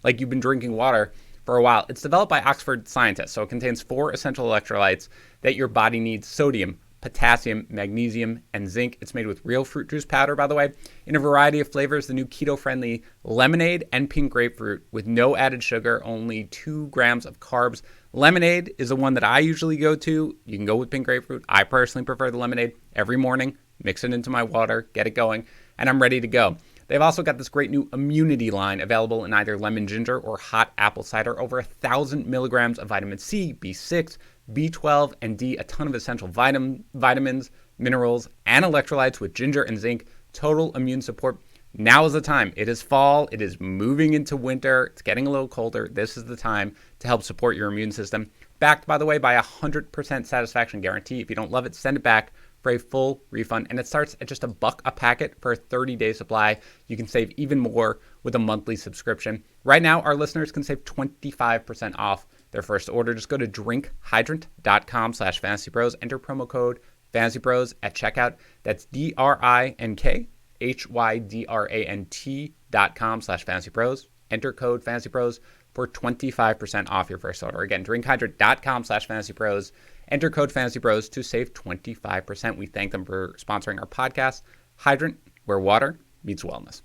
Speaker 1: like you've been drinking water for a while. It's developed by Oxford scientists, so it contains 4 essential electrolytes that your body needs: sodium, potassium, magnesium, and zinc. It's made with real fruit juice powder, by the way, in a variety of flavors. The new keto-friendly lemonade and pink grapefruit with no added sugar, only 2 grams of carbs. Lemonade is the one that I usually go to. You can go with pink grapefruit. I personally prefer the lemonade. Every morning, mix it into my water, get it going, and I'm ready to go. They've also got this great new immunity line available in either lemon ginger or hot apple cider. Over 1,000 milligrams of vitamin C, B6, B12, and D, a ton of essential vitamins, minerals, and electrolytes with ginger and zinc. Total immune support. Now is the time. It is fall. It is moving into winter. It's getting a little colder. This is the time to help support your immune system. Backed, by the way, by a 100% satisfaction guarantee. If you don't love it, send it back for a full refund. And it starts at just $1 a packet for a 30-day supply. You can save even more with a monthly subscription. Right now, our listeners can save 25% off their first order. Just go to drinkhydrant.com/fantasybros. Enter promo code fantasybros at checkout. That's drinkhydrant.com/fantasybros. Enter code fantasybros for 25% off your first order. Again, drinkhydrant.com/fantasybros. Enter code fantasybros to save 25%. We thank them for sponsoring our podcast. Hydrant, where water meets wellness.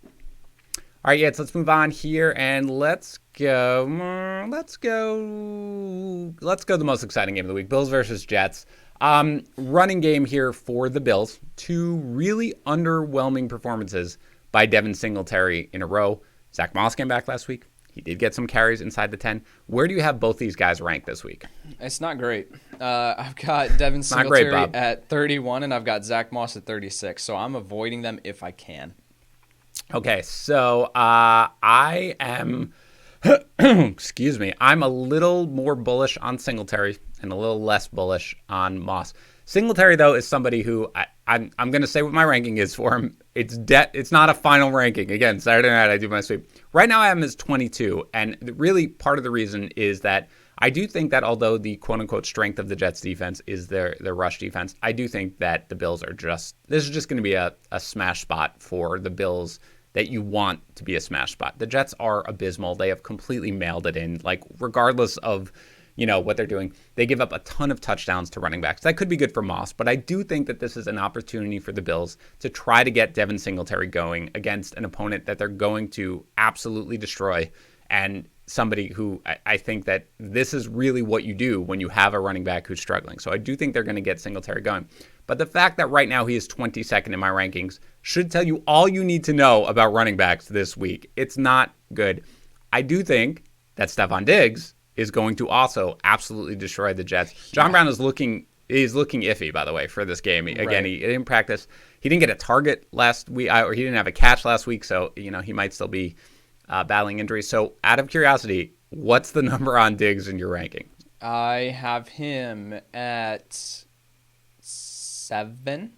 Speaker 1: All right, Yates, let's move on here and let's go the most exciting game of the week, Bills versus Jets. Running game here for the Bills. Two really underwhelming performances by Devin Singletary in a row. Zach Moss came back last week. He did get some carries inside the 10. Where do you have both these guys ranked this week?
Speaker 3: It's not great. I've got Devin Singletary at 31, and I've got Zach Moss at 36, so I'm avoiding them if I can.
Speaker 1: Okay, so I am, excuse me, I'm a little more bullish on Singletary and a little less bullish on Moss. Singletary, though, is somebody who I'm going to say what my ranking is for him. It's not a final ranking. Again, Saturday night I do my sweep. Right now I have him as 22, and really part of the reason is that I do think that although the quote-unquote strength of the Jets defense is their rush defense, I do think that the Bills are this is just going to be a smash spot for the Bills that you want to be a smash spot. The Jets are abysmal. They have completely mailed it in, like regardless of what they're doing. They give up a ton of touchdowns to running backs. That could be good for Moss, but I do think that this is an opportunity for the Bills to try to get Devin Singletary going against an opponent that they're going to absolutely destroy, and somebody who I think that this is really what you do when you have a running back who's struggling. So I do think they're going to get Singletary going. But the fact that right now he is 22nd in my rankings should tell you all you need to know about running backs this week. It's not good. I do think that Stefon Diggs is going to also absolutely destroy the Jets. John Brown is looking iffy, by the way, for this game. Again, right. He didn't practice. He didn't get a target last week, or he didn't have a catch last week, so he might still be battling injuries. So out of curiosity, what's the number on Diggs in your ranking?
Speaker 3: I have him at 7.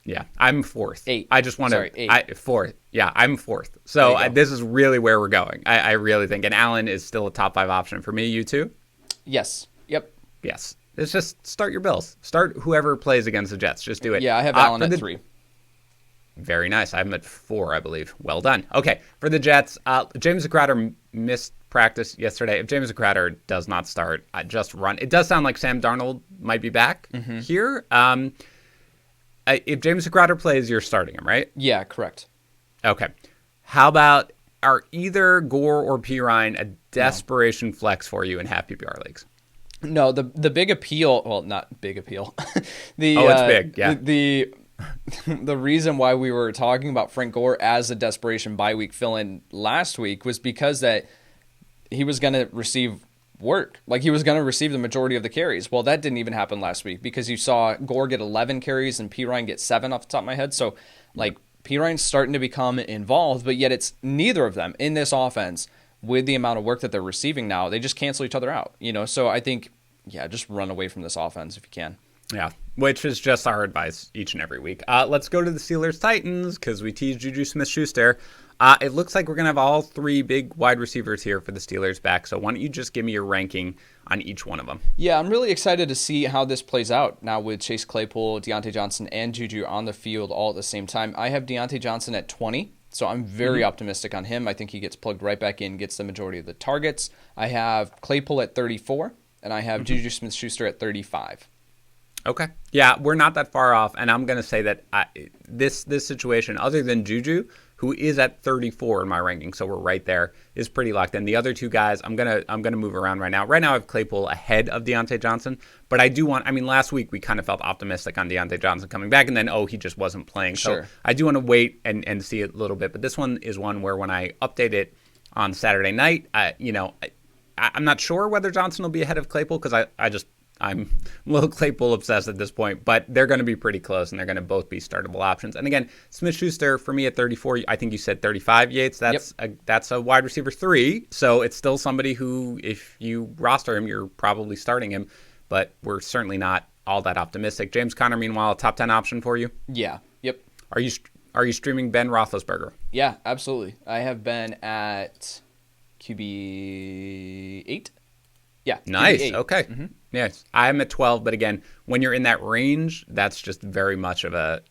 Speaker 1: Yeah, I'm 4th.
Speaker 3: 8.
Speaker 1: I just want to...
Speaker 3: 8.
Speaker 1: 4th. Yeah, I'm 4th. So this is really where we're going. I really think. And Allen is still a top 5 option for me. You too?
Speaker 3: Yes. Yep.
Speaker 1: Yes. It's just start your Bills. Start whoever plays against the Jets. Just do it.
Speaker 3: Yeah, I have Allen at 3.
Speaker 1: Very nice. I'm at 4, I believe. Well done. Okay, for the Jets, James Crowder missed practice yesterday. If James Crowder does not start, just run. It does sound like Sam Darnold might be back here. If James Crowder plays, you're starting him, right?
Speaker 3: Yeah, correct.
Speaker 1: Okay. How about, are either Gore or Pirine a desperation flex for you in half PPR leagues?
Speaker 3: No, the big appeal, well, not big appeal.
Speaker 1: It's big, yeah.
Speaker 3: The reason why we were talking about Frank Gore as a desperation bye week fill-in last week was because that he was going to receive work. Like, he was going to receive the majority of the carries. Well, that didn't even happen last week because you saw Gore get 11 carries and Pirine get 7 off the top of my head. So, like, Pirine's starting to become involved, but yet it's neither of them in this offense with the amount of work that they're receiving now. They just cancel each other out, So I think, just run away from this offense if you can.
Speaker 1: Yeah, which is just our advice each and every week. Let's go to the Steelers-Titans because we teased Juju Smith-Schuster. It looks like we're going to have all 3 big wide receivers here for the Steelers back. So why don't you just give me your ranking on each one of them? Yeah,
Speaker 3: I'm really excited to see how this plays out now with Chase Claypool, Deontay Johnson, and Juju on the field all at the same time. I have Deontay Johnson at 20, so I'm very optimistic on him. I think he gets plugged right back in, gets the majority of the targets. I have Claypool at 34, and I have Juju Smith-Schuster at 35.
Speaker 1: Okay. Yeah, we're not that far off, and I'm going to say that this situation, other than Juju, who is at 34 in my ranking, so we're right there, is pretty locked in. The other 2 guys, I'm gonna move around right now. Right now, I have Claypool ahead of Deontay Johnson, but I do want. Last week we kind of felt optimistic on Deontay Johnson coming back, and then he just wasn't playing.
Speaker 3: Sure.
Speaker 1: So I do want to wait and see it a little bit. But this one is one where when I update it on Saturday night, I'm not sure whether Johnson will be ahead of Claypool because I'm a little Claypool obsessed at this point, but they're going to be pretty close, and they're going to both be startable options. And again, Smith-Schuster, for me at 34, I think you said 35, Yates. That's a wide receiver 3, so it's still somebody who, if you roster him, you're probably starting him, but we're certainly not all that optimistic. James Conner, meanwhile, a top 10 option for you?
Speaker 3: Yeah. Yep.
Speaker 1: Are you streaming Ben Roethlisberger?
Speaker 3: Yeah, absolutely. I have been at QB 8. Yeah.
Speaker 1: Nice.
Speaker 3: QB 8.
Speaker 1: Okay. Mm-hmm. Yes. I'm at 12, but again, when you're in that range, that's just very much of a,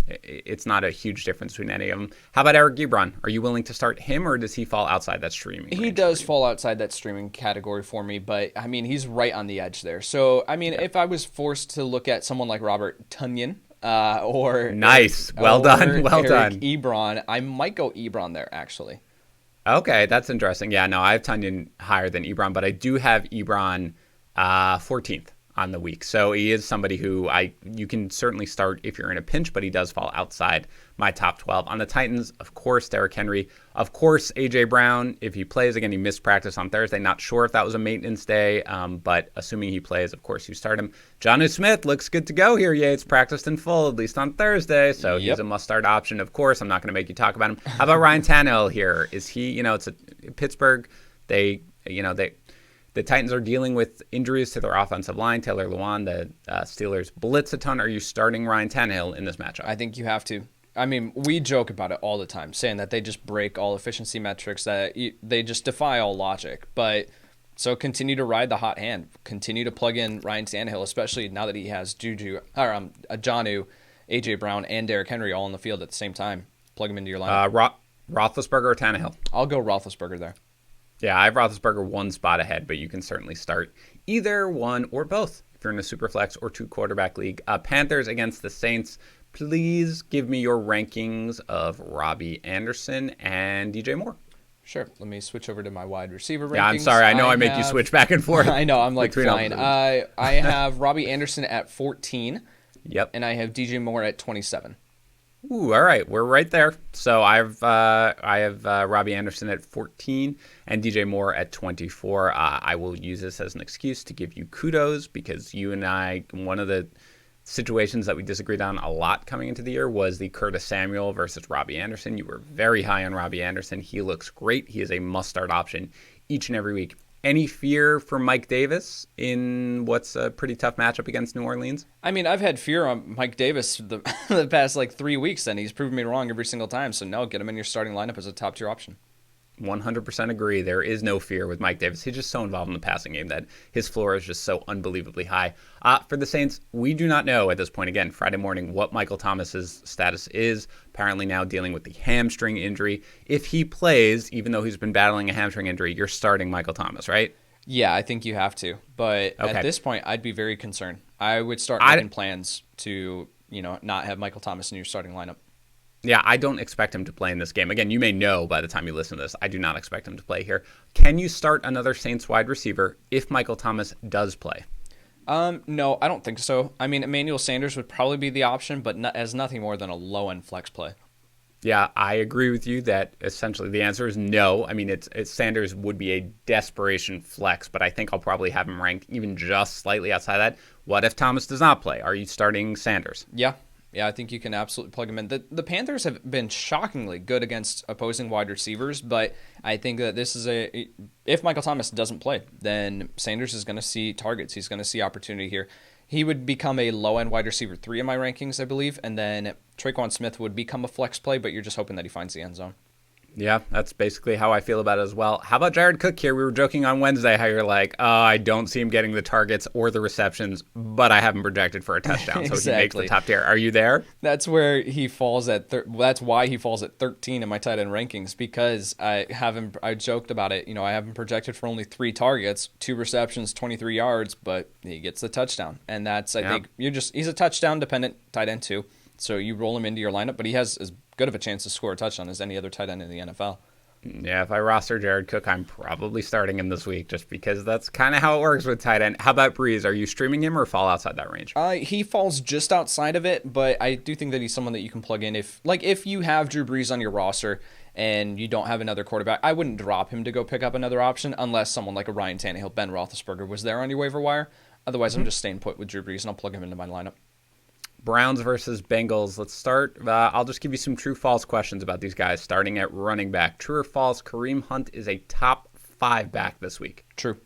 Speaker 1: it's not a huge difference between any of them. How about Eric Ebron? Are you willing to start him, or does he fall outside that streaming range?
Speaker 3: He does fall outside that streaming category for me, but I mean, he's right on the edge there. So, I mean, if I was forced to look at someone like Robert Tonyan, or
Speaker 1: nice, well done.
Speaker 3: Eric Ebron, I might go Ebron there actually.
Speaker 1: Okay, that's interesting. Yeah, no, I have Tonyan higher than Ebron, but I do have Ebron 14th on the week. So he is somebody who you can certainly start if you're in a pinch, but he does fall outside my top 12. On the Titans, of course, Derrick Henry. Of course, A.J. Brown, if he plays. Again, he missed practice on Thursday. Not sure if that was a maintenance day, but assuming he plays, of course, you start him. Jonnu Smith looks good to go here. Yates practiced in full, at least on Thursday, so he's a must-start option. Of course, I'm not going to make you talk about him. How about Ryan Tannehill here? Is he, it's Pittsburgh. The Titans are dealing with injuries to their offensive line. Taylor Lewan, the Steelers blitz a ton. Are you starting Ryan Tannehill in this matchup?
Speaker 3: I think you have to. I mean, we joke about it all the time, saying that they just break all efficiency metrics, that they just defy all logic. But so continue to ride the hot hand. Continue to plug in Ryan Tannehill, especially now that he has Jonnu, A.J. Brown, and Derrick Henry all on the field at the same time. Plug him into your lineup.
Speaker 1: Roethlisberger or Tannehill?
Speaker 3: I'll go Roethlisberger there.
Speaker 1: Yeah, I have Roethlisberger one spot ahead, but you can certainly start either one or both if you're in a super flex or 2-quarterback league. Panthers against the Saints. Please give me your rankings of Robbie Anderson and DJ Moore.
Speaker 3: Sure. Let me switch over to my wide receiver rankings.
Speaker 1: Yeah, I'm sorry. I know I make you switch back and forth.
Speaker 3: I know. I'm like flying. I have Robbie Anderson at 14.
Speaker 1: Yep.
Speaker 3: And I have DJ Moore at 27.
Speaker 1: Ooh, all right, we're right there. So I have Robbie Anderson at 14 and DJ Moore at 24. I will use this as an excuse to give you kudos because you and I, one of the situations that we disagreed on a lot coming into the year was the Curtis Samuel versus Robbie Anderson. You were very high on Robbie Anderson. He looks great. He is a must-start option each and every week. Any fear for Mike Davis in what's a pretty tough matchup against New Orleans?
Speaker 3: I mean, I've had fear on Mike Davis the past 3 weeks, and he's proven me wrong every single time. So no, get him in your starting lineup as a top-tier option.
Speaker 1: 100% agree. There is no fear with Mike Davis. He's just so involved in the passing game that his floor is just so unbelievably high. For the Saints, we do not know at this point, again, Friday morning, what Michael Thomas's status is. Apparently now dealing with the hamstring injury. If he plays, even though he's been battling a hamstring injury, you're starting Michael Thomas, right?
Speaker 3: Yeah, I think you have to. But at this point, I'd be very concerned. I would start making plans to, not have Michael Thomas in your starting lineup.
Speaker 1: Yeah, I don't expect him to play in this game. Again, you may know by the time you listen to this, I do not expect him to play here. Can you start another Saints wide receiver if Michael Thomas does play?
Speaker 3: No, I don't think so. I mean, Emmanuel Sanders would probably be the option, but as nothing more than a low-end flex play.
Speaker 1: Yeah, I agree with you that essentially the answer is no. I mean, it's Sanders would be a desperation flex, but I think I'll probably have him ranked even just slightly outside that. What if Thomas does not play? Are you starting Sanders?
Speaker 3: Yeah, I think you can absolutely plug him in. The Panthers have been shockingly good against opposing wide receivers, but I think that this is if Michael Thomas doesn't play, then Sanders is going to see targets. He's going to see opportunity here. He would become a low-end wide receiver 3 in my rankings, I believe, and then Traquan Smith would become a flex play, but you're just hoping that he finds the end zone.
Speaker 1: Yeah, that's basically how I feel about it as well. How about Jared Cook here? We were joking on Wednesday how you're like, I don't see him getting the targets or the receptions, but I have him projected for a touchdown, so he makes the top tier. Are you there?
Speaker 3: That's where he falls at. That's why he falls at 13 in my tight end rankings, because I have him. I joked about it. I have him projected for only 3 targets, 2 receptions, 23 yards, but he gets the touchdown, and that's I think he's a touchdown dependent tight end too. So you roll him into your lineup, but he has as good of a chance to score a touchdown as any other tight end in the NFL.
Speaker 1: Yeah, if I roster Jared Cook, I'm probably starting him this week just because that's kind of how it works with tight end. How about Breeze? Are you streaming him or fall outside that range?
Speaker 3: He falls just outside of it, but I do think that he's someone that you can plug in. If you have Drew Brees on your roster and you don't have another quarterback, I wouldn't drop him to go pick up another option unless someone like a Ryan Tannehill, Ben Roethlisberger was there on your waiver wire. Otherwise, I'm just staying put with Drew Brees, and I'll plug him into my lineup.
Speaker 1: Browns versus Bengals. Let's start. I'll just give you some true-false questions about these guys, starting at running back. True or false, Kareem Hunt is a top 5 back this week?
Speaker 3: True.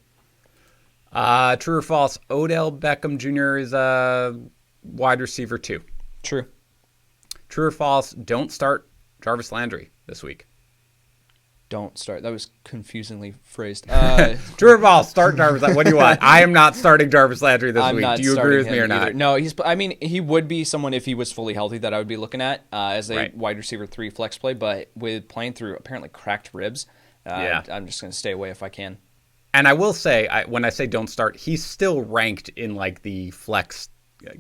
Speaker 1: True or false, Odell Beckham Jr. is a wide receiver 2?
Speaker 3: True.
Speaker 1: True or false, don't start Jarvis Landry this week?
Speaker 3: Don't start. That was confusingly phrased.
Speaker 1: True or false, start Jarvis Landry. What do you want? I am not starting Jarvis Landry this week. Do you agree with me or not?
Speaker 3: Either. No, he would be someone, if he was fully healthy, that I would be looking at as a wide receiver 3 flex play, but with playing through apparently cracked ribs, I'm just going to stay away if I can.
Speaker 1: And I will say, when I say don't start, he's still ranked in like the flex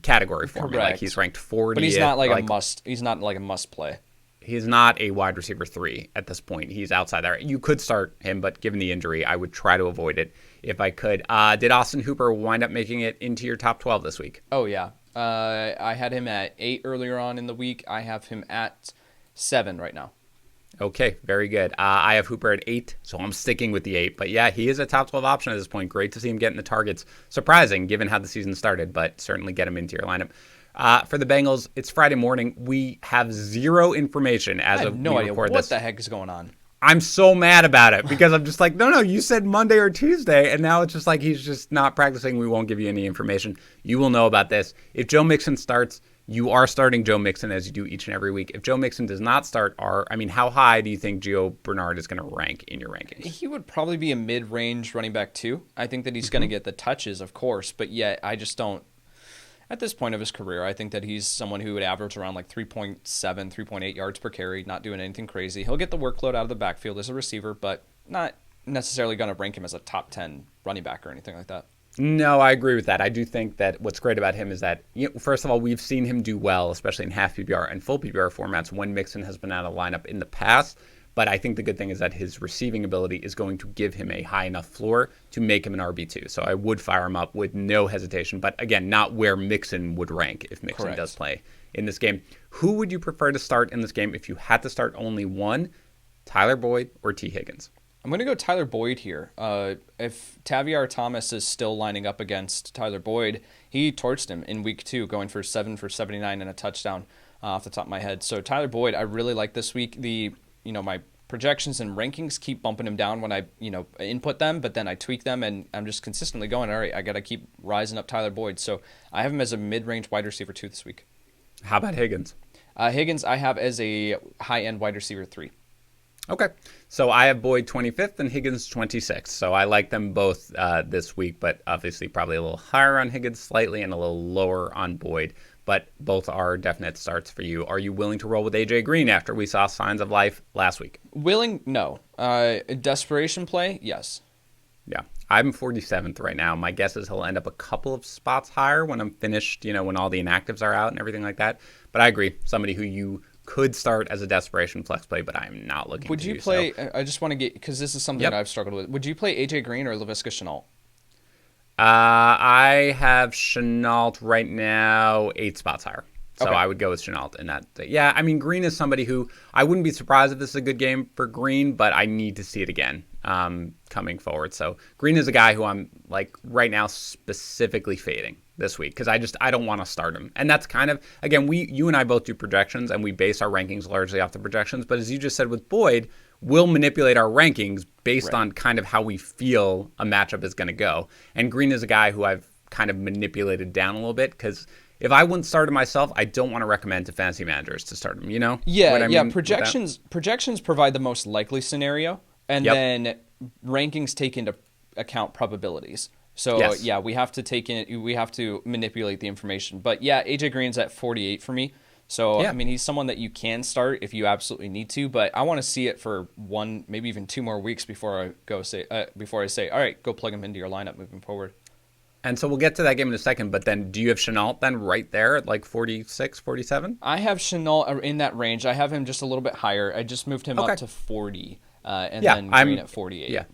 Speaker 1: category for me. Like he's ranked 40.
Speaker 3: But he's not like a must. He's not like a must play.
Speaker 1: He's not a wide receiver 3 at this point. He's outside there. You could start him, but given the injury, I would try to avoid it if I could. Did Austin Hooper wind up making it into your top 12 this week?
Speaker 3: Oh, yeah. I had him at 8 earlier on in the week. I have him at 7 right now.
Speaker 1: Okay, very good. I have Hooper at 8, so I'm sticking with the 8. But yeah, he is a top 12 option at this point. Great to see him getting the targets. Surprising, given how the season started, but certainly get him into your lineup. For the Bengals, it's Friday morning. We have zero information as of
Speaker 3: no idea what the heck is going on.
Speaker 1: I'm so mad about it because I'm just like, no, you said Monday or Tuesday, and now it's just like he's just not practicing. We won't give you any information. You will know about this. If Joe Mixon starts, you are starting Joe Mixon as you do each and every week. If Joe Mixon does not start, how high do you think Gio Bernard is going to rank in your rankings?
Speaker 3: He would probably be a mid-range running back too. I think that he's going to get the touches, of course, but yet I just don't. At this point of his career, I think that he's someone who would average around like 3.7, 3.8 yards per carry, not doing anything crazy. He'll get the workload out of the backfield as a receiver, but not necessarily going to rank him as a top 10 running back or anything like that.
Speaker 1: No, I agree with that. I do think that what's great about him is that, first of all, we've seen him do well, especially in half PPR and full PPR formats when Mixon has been out of lineup in the past. But I think the good thing is that his receiving ability is going to give him a high enough floor to make him an RB2. So I would fire him up with no hesitation. But again, not where Mixon would rank if Mixon does play in this game. Who would you prefer to start in this game if you had to start only one, Tyler Boyd or T. Higgins?
Speaker 3: I'm going to go Tyler Boyd here. If Taviar Thomas is still lining up against Tyler Boyd, he torched him in week 2, going for 7 for 79 and a touchdown off the top of my head. So Tyler Boyd, I really like this week. My projections and rankings keep bumping him down when I, input them, but then I tweak them and I'm just consistently going, all right, I got to keep rising up Tyler Boyd. So I have him as a mid-range wide receiver 2 this week.
Speaker 1: How about Higgins?
Speaker 3: Higgins I have as a high-end wide receiver 3.
Speaker 1: Okay. So I have Boyd 25th and Higgins 26th. So I like them both this week, but obviously probably a little higher on Higgins slightly and a little lower on Boyd. But both are definite starts for you. Are you willing to roll with A.J. Green after we saw signs of life last week?
Speaker 3: Willing? No. Desperation play? Yes.
Speaker 1: Yeah. I'm 47th right now. My guess is he'll end up a couple of spots higher when I'm finished, when all the inactives are out and everything like that. But I agree. Somebody who you could start as a desperation flex play, but I'm not looking
Speaker 3: Would
Speaker 1: to
Speaker 3: you
Speaker 1: do
Speaker 3: play,
Speaker 1: so.
Speaker 3: I just want to get, because this is something that I've struggled with. Would you play A.J. Green or Laviska Shenault?
Speaker 1: I have Shenault right now 8 spots higher. So I would go with Shenault in that. Yeah, I mean, Green is somebody who I wouldn't be surprised if this is a good game for Green, but I need to see it again coming forward. So Green is a guy who I'm like right now specifically fading this week because I don't want to start him. And that's kind of, again, you and I both do projections and we base our rankings largely off the projections. But as you just said with Boyd, we'll manipulate our rankings based on kind of how we feel a matchup is going to go. And Green is a guy who I've kind of manipulated down a little bit because if I wouldn't start him myself, I don't want to recommend to fantasy managers to start him,
Speaker 3: Yeah,
Speaker 1: what I mean
Speaker 3: projections provide the most likely scenario, and then rankings take into account probabilities. So we have to manipulate the information. But yeah, AJ Green's at 48 for me. So I mean, he's someone that you can start if you absolutely need to, but I want to see it for 1, maybe even 2 more weeks before I say, all right, go plug him into your lineup moving forward.
Speaker 1: And so we'll get to that game in a second, but then do you have Shenault then right there at like 46, 47?
Speaker 3: I have Shenault in that range. I have him just a little bit higher. I just moved him up to 40, and then Green at 48.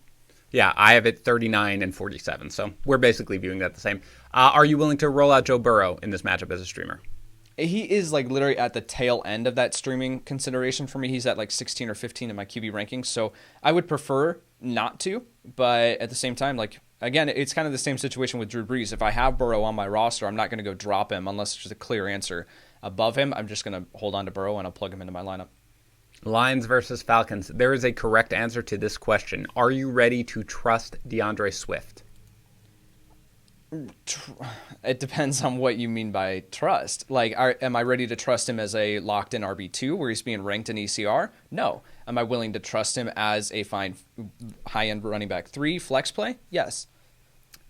Speaker 1: Yeah, I have it 39 and 47, so we're basically viewing that the same. Are you willing to roll out Joe Burrow in this matchup as a streamer?
Speaker 3: He is like literally at the tail end of that streaming consideration for me. He's at like 16 or 15 in my QB rankings, so I would prefer not to, but at the same time, like, again, it's kind of the same situation with Drew Brees. If I have Burrow on my roster, I'm not going to go drop him unless there's a clear answer above him. I'm just going to hold on to Burrow and I'll plug him into my lineup.
Speaker 1: Lions versus Falcons. There is a correct answer to this question. Are you ready to trust DeAndre Swift?
Speaker 3: It depends on what you mean by trust. Like, am I ready to trust him as a locked-in RB2 where he's being ranked in ECR? No. Am I willing to trust him as a fine high-end running back 3 flex play? Yes.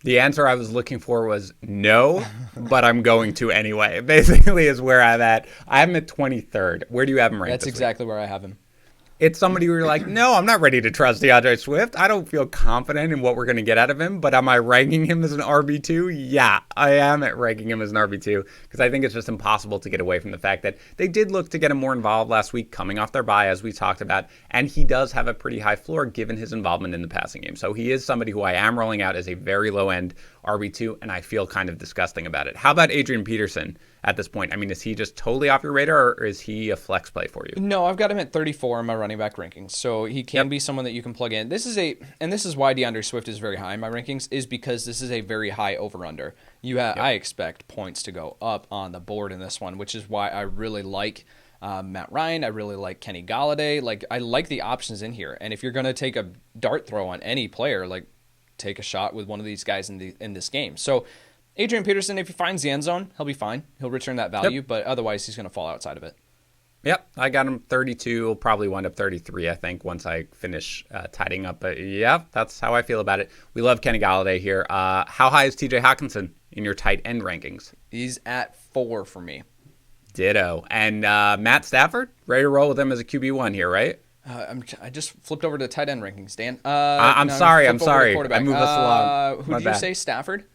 Speaker 1: The answer I was looking for was no, but I'm going to anyway. Basically is where I'm at. I have him at 23rd. Where do you have him ranked?
Speaker 3: That's exactly where I have him.
Speaker 1: It's somebody where you're like, no, I'm not ready to trust DeAndre Swift. I don't feel confident in what we're going to get out of him, but am I ranking him as an RB2? Yeah, I am ranking him as an RB2 because I think it's just impossible to get away from the fact that they did look to get him more involved last week coming off their bye, as we talked about, and he does have a pretty high floor given his involvement in the passing game. So he is somebody who I am rolling out as a very low-end RB2, and I feel kind of disgusting about it. How about Adrian Peterson at this point? I mean, is he just totally off your radar, or is he a flex play for you?
Speaker 3: No, I've got him at 34 in my running back rankings, so he can be someone that you can plug in. This is why DeAndre Swift is very high in my rankings, is because this is a very high over-under. I expect points to go up on the board in this one, which is why I really like Matt Ryan. I really like Kenny Galladay. Like, I like the options in here, and if you're going to take a dart throw on any player, like, take a shot with one of these guys in this game. So Adrian Peterson, if he finds the end zone, he'll be fine. He'll return that value, but otherwise he's going to fall outside of it.
Speaker 1: Yep, I got him 32. He'll probably wind up 33, I think, once I finish tidying up. But yeah, that's how I feel about it. We love Kenny Galladay here. How high is TJ Hawkinson in your tight end rankings?
Speaker 3: He's at 4 for me.
Speaker 1: Ditto. And Matt Stafford, ready to roll with him as a QB1 here, right?
Speaker 3: I just flipped over to tight end rankings, Dan.
Speaker 1: I'm sorry. I moved us along.
Speaker 3: Who did you say, Stafford?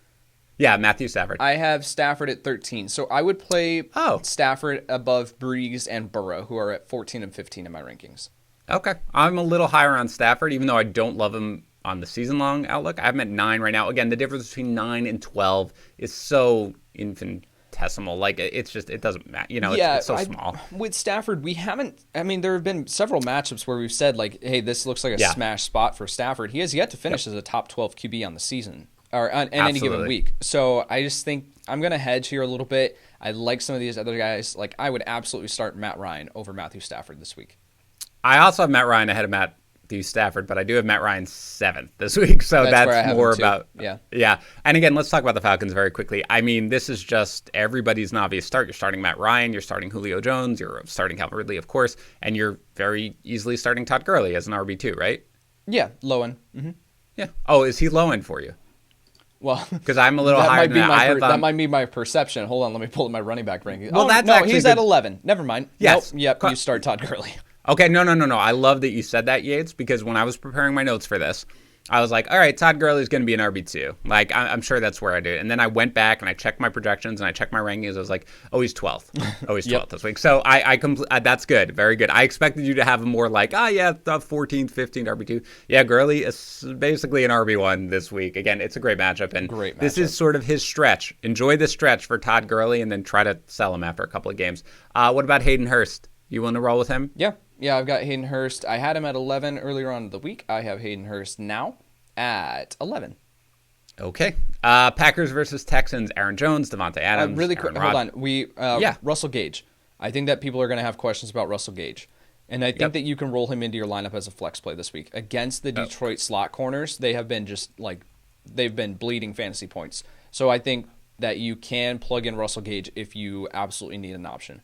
Speaker 1: Yeah, Matthew Stafford.
Speaker 3: I have Stafford at 13. So I would play Stafford above Brees and Burrow, who are at 14 and 15 in my rankings.
Speaker 1: Okay. I'm a little higher on Stafford, even though I don't love him on the season-long outlook. I have him at 9 right now. Again, the difference between 9 and 12 is so infinitesimal. Like, it's just, it doesn't matter. You know, it's so small.
Speaker 3: With Stafford, there have been several matchups where we've said, like, hey, this looks like a smash spot for Stafford. He has yet to finish as a top 12 QB on the season, or on any given week. So I just think I'm going to hedge here a little bit. I like some of these other guys. Like, I would absolutely start Matt Ryan over Matthew Stafford this week.
Speaker 1: I also have Matt Ryan ahead of Matthew Stafford, but I do have Matt Ryan 7th this week, so that's more about yeah. And again, let's talk about the Falcons very quickly. I mean, this is just everybody's an obvious start. You're starting Matt Ryan, you're starting Julio Jones, you're starting Calvin Ridley, of course, and you're very easily starting Todd Gurley as an RB2, right?
Speaker 3: Yeah, low end. Mm-hmm.
Speaker 1: Yeah. Oh, is he low end for you?
Speaker 3: Well,
Speaker 1: because I'm a little higher than that.
Speaker 3: That might be my perception. Hold on, let me pull up my running back rankings.
Speaker 1: Well,
Speaker 3: he's at 11. Never mind.
Speaker 1: Yes.
Speaker 3: Nope. Yep. You start Todd Gurley.
Speaker 1: Okay, no. I love that you said that, Yates, because when I was preparing my notes for this, I was like, all right, Todd Gurley's going to be an RB2. Like, I'm sure that's where I do it. And then I went back and I checked my projections and I checked my rankings. I was like, oh, he's 12th. Oh, he's 12th this week. So that's good. Very good. I expected you to have a more like, the 14th, 15th RB2. Yeah, Gurley is basically an RB1 this week. Again, it's a great matchup. And this is sort of his stretch. Enjoy the stretch for Todd Gurley and then try to sell him after a couple of games. What about Hayden Hurst? You want to roll with him?
Speaker 3: Yeah, I've got Hayden Hurst. I had him at 11 earlier on in the week. I have Hayden Hurst now at 11.
Speaker 1: Okay. Packers versus Texans. Aaron Jones, Devonta Adams.
Speaker 3: Really quick. Hold on. Russell Gage. I think that people are going to have questions about Russell Gage. And I think that you can roll him into your lineup as a flex play this week. Against the Detroit slot corners, they have been they've been bleeding fantasy points. So I think that you can plug in Russell Gage if you absolutely need an option.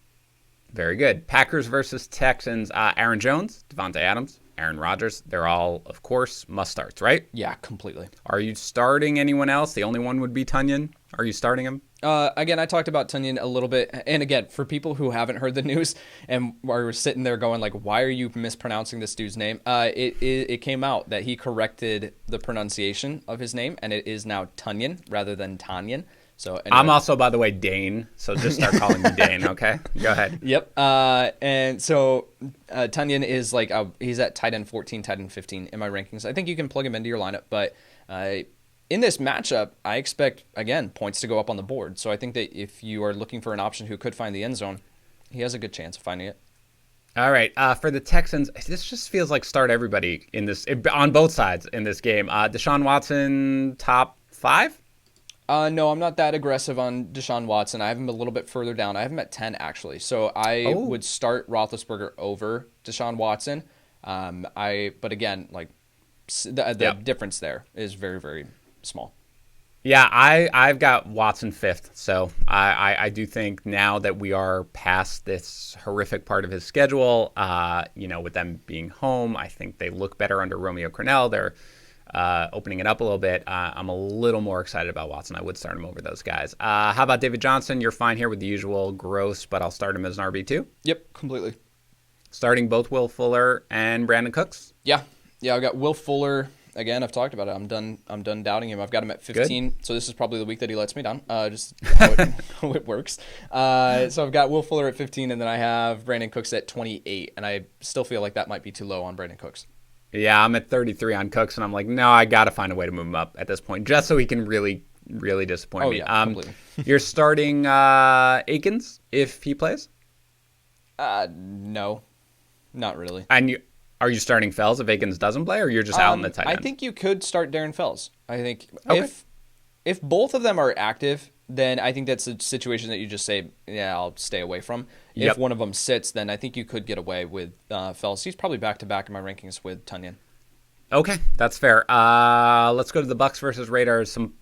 Speaker 1: Very good. Packers versus Texans. Aaron Jones, Devonta Adams, Aaron Rodgers. They're all, of course, must-starts, right?
Speaker 3: Yeah, completely.
Speaker 1: Are you starting anyone else? The only one would be Tunyon. Are you starting him?
Speaker 3: Again, I talked about Tunyon a little bit. And again, for people who haven't heard the news and are sitting there going, like, why are you mispronouncing this dude's name? It came out that he corrected the pronunciation of his name, and it is now Tunyon rather than Tanyan. So anyway.
Speaker 1: I'm also, by the way, Dane, so just start calling me Dane, okay? Go ahead.
Speaker 3: Yep. And so Tunyon is he's at tight end 14, tight end 15 in my rankings. I think you can plug him into your lineup, but in this matchup, I expect, again, points to go up on the board. So I think that if you are looking for an option who could find the end zone, he has a good chance of finding it.
Speaker 1: All right. For the Texans, this just feels like start everybody in this on both sides in this game. Deshaun Watson, top 5?
Speaker 3: No, I'm not that aggressive on Deshaun Watson. I have him a little bit further down. I have him at 10, actually. So I would start Roethlisberger over Deshaun Watson. But again, like the difference there is very, very small.
Speaker 1: Yeah, I've got Watson 5th. So I do think now that we are past this horrific part of his schedule, with them being home, I think they look better under Romeo Crennel. They're opening it up a little bit. I'm a little more excited about Watson. I would start him over those guys. How about David Johnson? You're fine here with the usual gross, but I'll start him as an RB2.
Speaker 3: Yep, completely.
Speaker 1: Starting both Will Fuller and Brandon Cooks?
Speaker 3: Yeah, I've got Will Fuller. Again, I've talked about it. I'm done doubting him. I've got him at 15. Good. So this is probably the week that he lets me down. Just how it works. So I've got Will Fuller at 15, and then I have Brandon Cooks at 28. And I still feel like that might be too low on Brandon Cooks.
Speaker 1: Yeah, I'm at 33 on Cooks, and I'm like, no, I got to find a way to move him up at this point, just so he can really, really disappoint me.
Speaker 3: Yeah, completely.
Speaker 1: You're starting Akins if he plays?
Speaker 3: No, not really.
Speaker 1: And are you starting Fells if Akins doesn't play, or you're just out in the tight end?
Speaker 3: I think you could start Darren Fells. I think
Speaker 1: okay.
Speaker 3: if both of them are active, then I think that's a situation that you just say, yeah, I'll stay away from. If one of them sits, then I think you could get away with Fells. He's probably back-to-back in my rankings with Tunyon.
Speaker 1: Okay, that's fair. Let's go to the Bucs versus Raiders. Some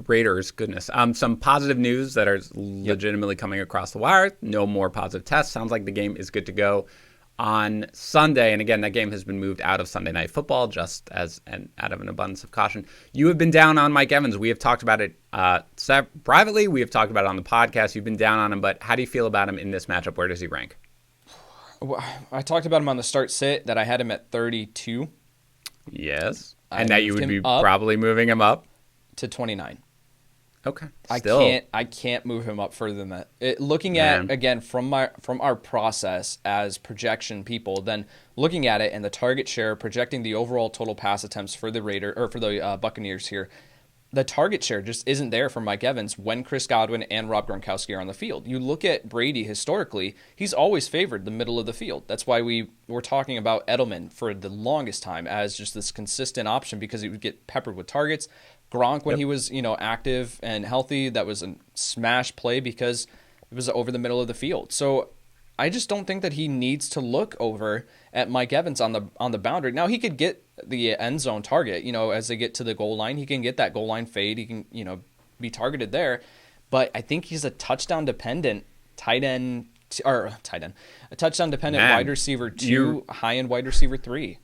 Speaker 1: Raiders, goodness. Some positive news that are legitimately coming across the wire. No more positive tests. Sounds like the game is good to go on Sunday. And again, that game has been moved out of Sunday Night Football just as out of an abundance of caution. You have been down on Mike Evans. We have talked about it privately. We have talked about it on the podcast. You've been down on him, but how do you feel about him in this matchup? Where does he rank?
Speaker 3: I talked about him on the start sit that I had him at 32.
Speaker 1: Yes. And that you would be probably moving him up
Speaker 3: to 29.
Speaker 1: Okay.
Speaker 3: Still. I can't move him up further than that. Looking at again from our process as projection people, then looking at it and the target share, projecting the overall total pass attempts for the Buccaneers here, the target share just isn't there for Mike Evans when Chris Godwin and Rob Gronkowski are on the field. You look at Brady historically, he's always favored the middle of the field. That's why we were talking about Edelman for the longest time as just this consistent option because he would get peppered with targets. Gronk, when he was, active and healthy, that was a smash play because it was over the middle of the field. So I just don't think that he needs to look over at Mike Evans on the boundary. Now he could get the end zone target, as they get to the goal line, he can get that goal line fade. He can, be targeted there. But I think he's a touchdown dependent a touchdown dependent wide receiver 2, high end wide receiver 3.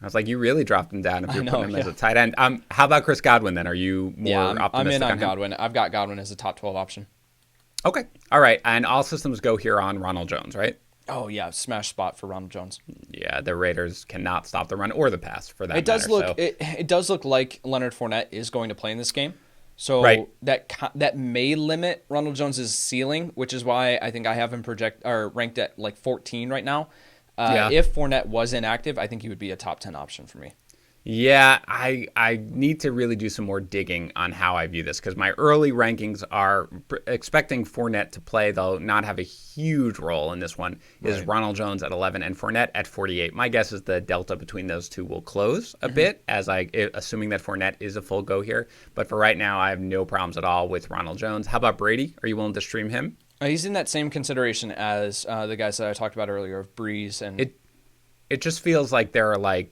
Speaker 1: I was like, you really dropped him down if you're putting him as a tight end. How about Chris Godwin then? Are you more optimistic
Speaker 3: I'm in on
Speaker 1: him?
Speaker 3: Godwin. I've got Godwin as a top 12 option.
Speaker 1: Okay. All right. And all systems go here on Ronald Jones, right?
Speaker 3: Oh, yeah. Smash spot for Ronald Jones.
Speaker 1: Yeah, the Raiders cannot stop the run or the pass for that
Speaker 3: It does look like Leonard Fournette is going to play in this game. So that may limit Ronald Jones' ceiling, which is why I think I have him ranked at like 14 right now. If Fournette was inactive, I think he would be a top 10 option for me.
Speaker 1: Yeah, I need to really do some more digging on how I view this because my early rankings are expecting Fournette to play, though not have a huge role in this one, is Ronald Jones at 11 and Fournette at 48. My guess is the delta between those two will close a bit, assuming that Fournette is a full go here. But for right now, I have no problems at all with Ronald Jones. How about Brady? Are you willing to stream him?
Speaker 3: He's in that same consideration as the guys that I talked about earlier of Breeze and
Speaker 1: it just feels like they're like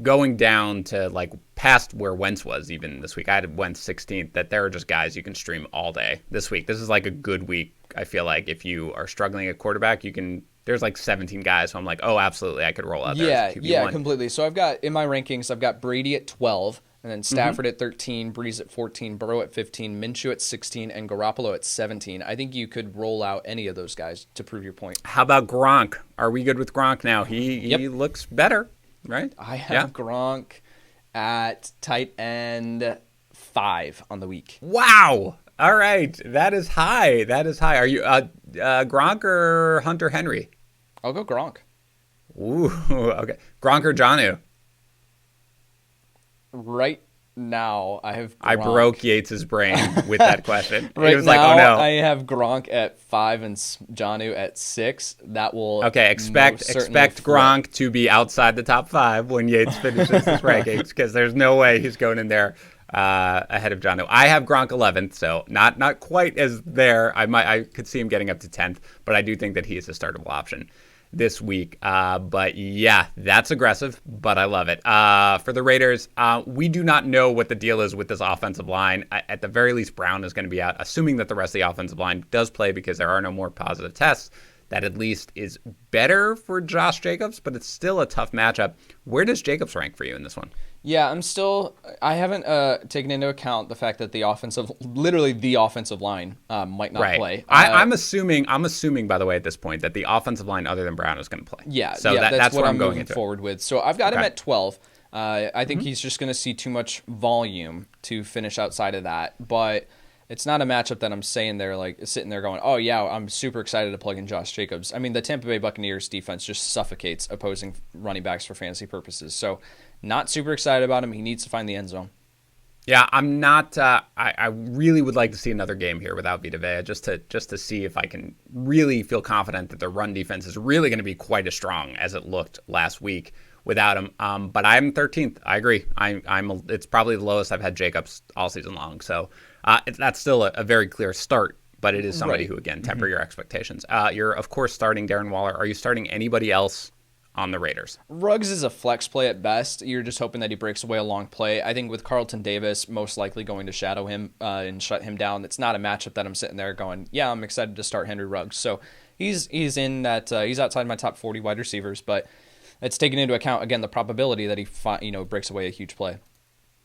Speaker 1: going down to like past where Wentz was even this week. I had Wentz 16th. That there are just guys you can stream all day this week. This is like a good week. I feel like if you are struggling at quarterback, you can. There's like 17 guys, so I'm like, oh, absolutely, I could roll out there.
Speaker 3: Yeah, completely. So I've got in my rankings, I've got Brady at 12. And then Stafford at 13, Breeze at 14, Burrow at 15, Minshew at 16, and Garoppolo at 17. I think you could roll out any of those guys to prove your point.
Speaker 1: How about Gronk? Are we good with Gronk now? He looks better, right?
Speaker 3: I have Gronk at tight end 5 on the week.
Speaker 1: Wow. All right. That is high. Are you Gronk or Hunter Henry?
Speaker 3: I'll go Gronk.
Speaker 1: Ooh, okay. Gronk or Jonnu?
Speaker 3: Right now, I have Gronk.
Speaker 1: I broke Yates' brain with that question.
Speaker 3: Right
Speaker 1: He was
Speaker 3: now,
Speaker 1: like, oh no.
Speaker 3: I have Gronk at 5 and Jonnu at 6. That will
Speaker 1: expect Gronk to be outside the top 5 when Yates finishes his rankings, because there's no way he's going in there ahead of Jonnu. I have Gronk 11th, so not quite as there. I could see him getting up to 10th, but I do think that he is a startable option this week. But yeah, that's aggressive, but I love it. For the Raiders, we do not know what the deal is with this offensive line. At the very least, Brown is going to be out, assuming that the rest of the offensive line does play because there are no more positive tests. That at least is better for Josh Jacobs, but it's still a tough matchup. Where does Jacobs rank for you in this one?
Speaker 3: Yeah, I haven't taken into account the fact that the offensive line might not play.
Speaker 1: I'm assuming, by the way, at this point, that the offensive line other than Brown is going to play.
Speaker 3: So that's what I'm going forward with. So I've got him at 12. I think he's just going to see too much volume to finish outside of that. But it's not a matchup that I'm sitting there going, oh yeah, I'm super excited to plug in Josh Jacobs. I mean, the Tampa Bay Buccaneers defense just suffocates opposing running backs for fantasy purposes. So not super excited about him. He needs to find the end zone.
Speaker 1: Yeah, I'm not. I really would like to see another game here without Vita Vea, just to see if I can really feel confident that the run defense is really going to be quite as strong as it looked last week without him. But I'm 13th. I agree. It's probably the lowest I've had Jacobs all season long. So that's still a very clear start. But it is somebody who, again, temper your expectations. You're, of course, starting Darren Waller. Are you starting anybody else on the Raiders?
Speaker 3: Ruggs is a flex play at best. You're just hoping that he breaks away a long play. I think with Carlton Davis most likely going to shadow him and shut him down, it's not a matchup that I'm sitting there going, yeah, I'm excited to start Henry Ruggs. So he's in that he's outside my top 40 wide receivers, but it's taken into account, again, the probability that he breaks away a huge play.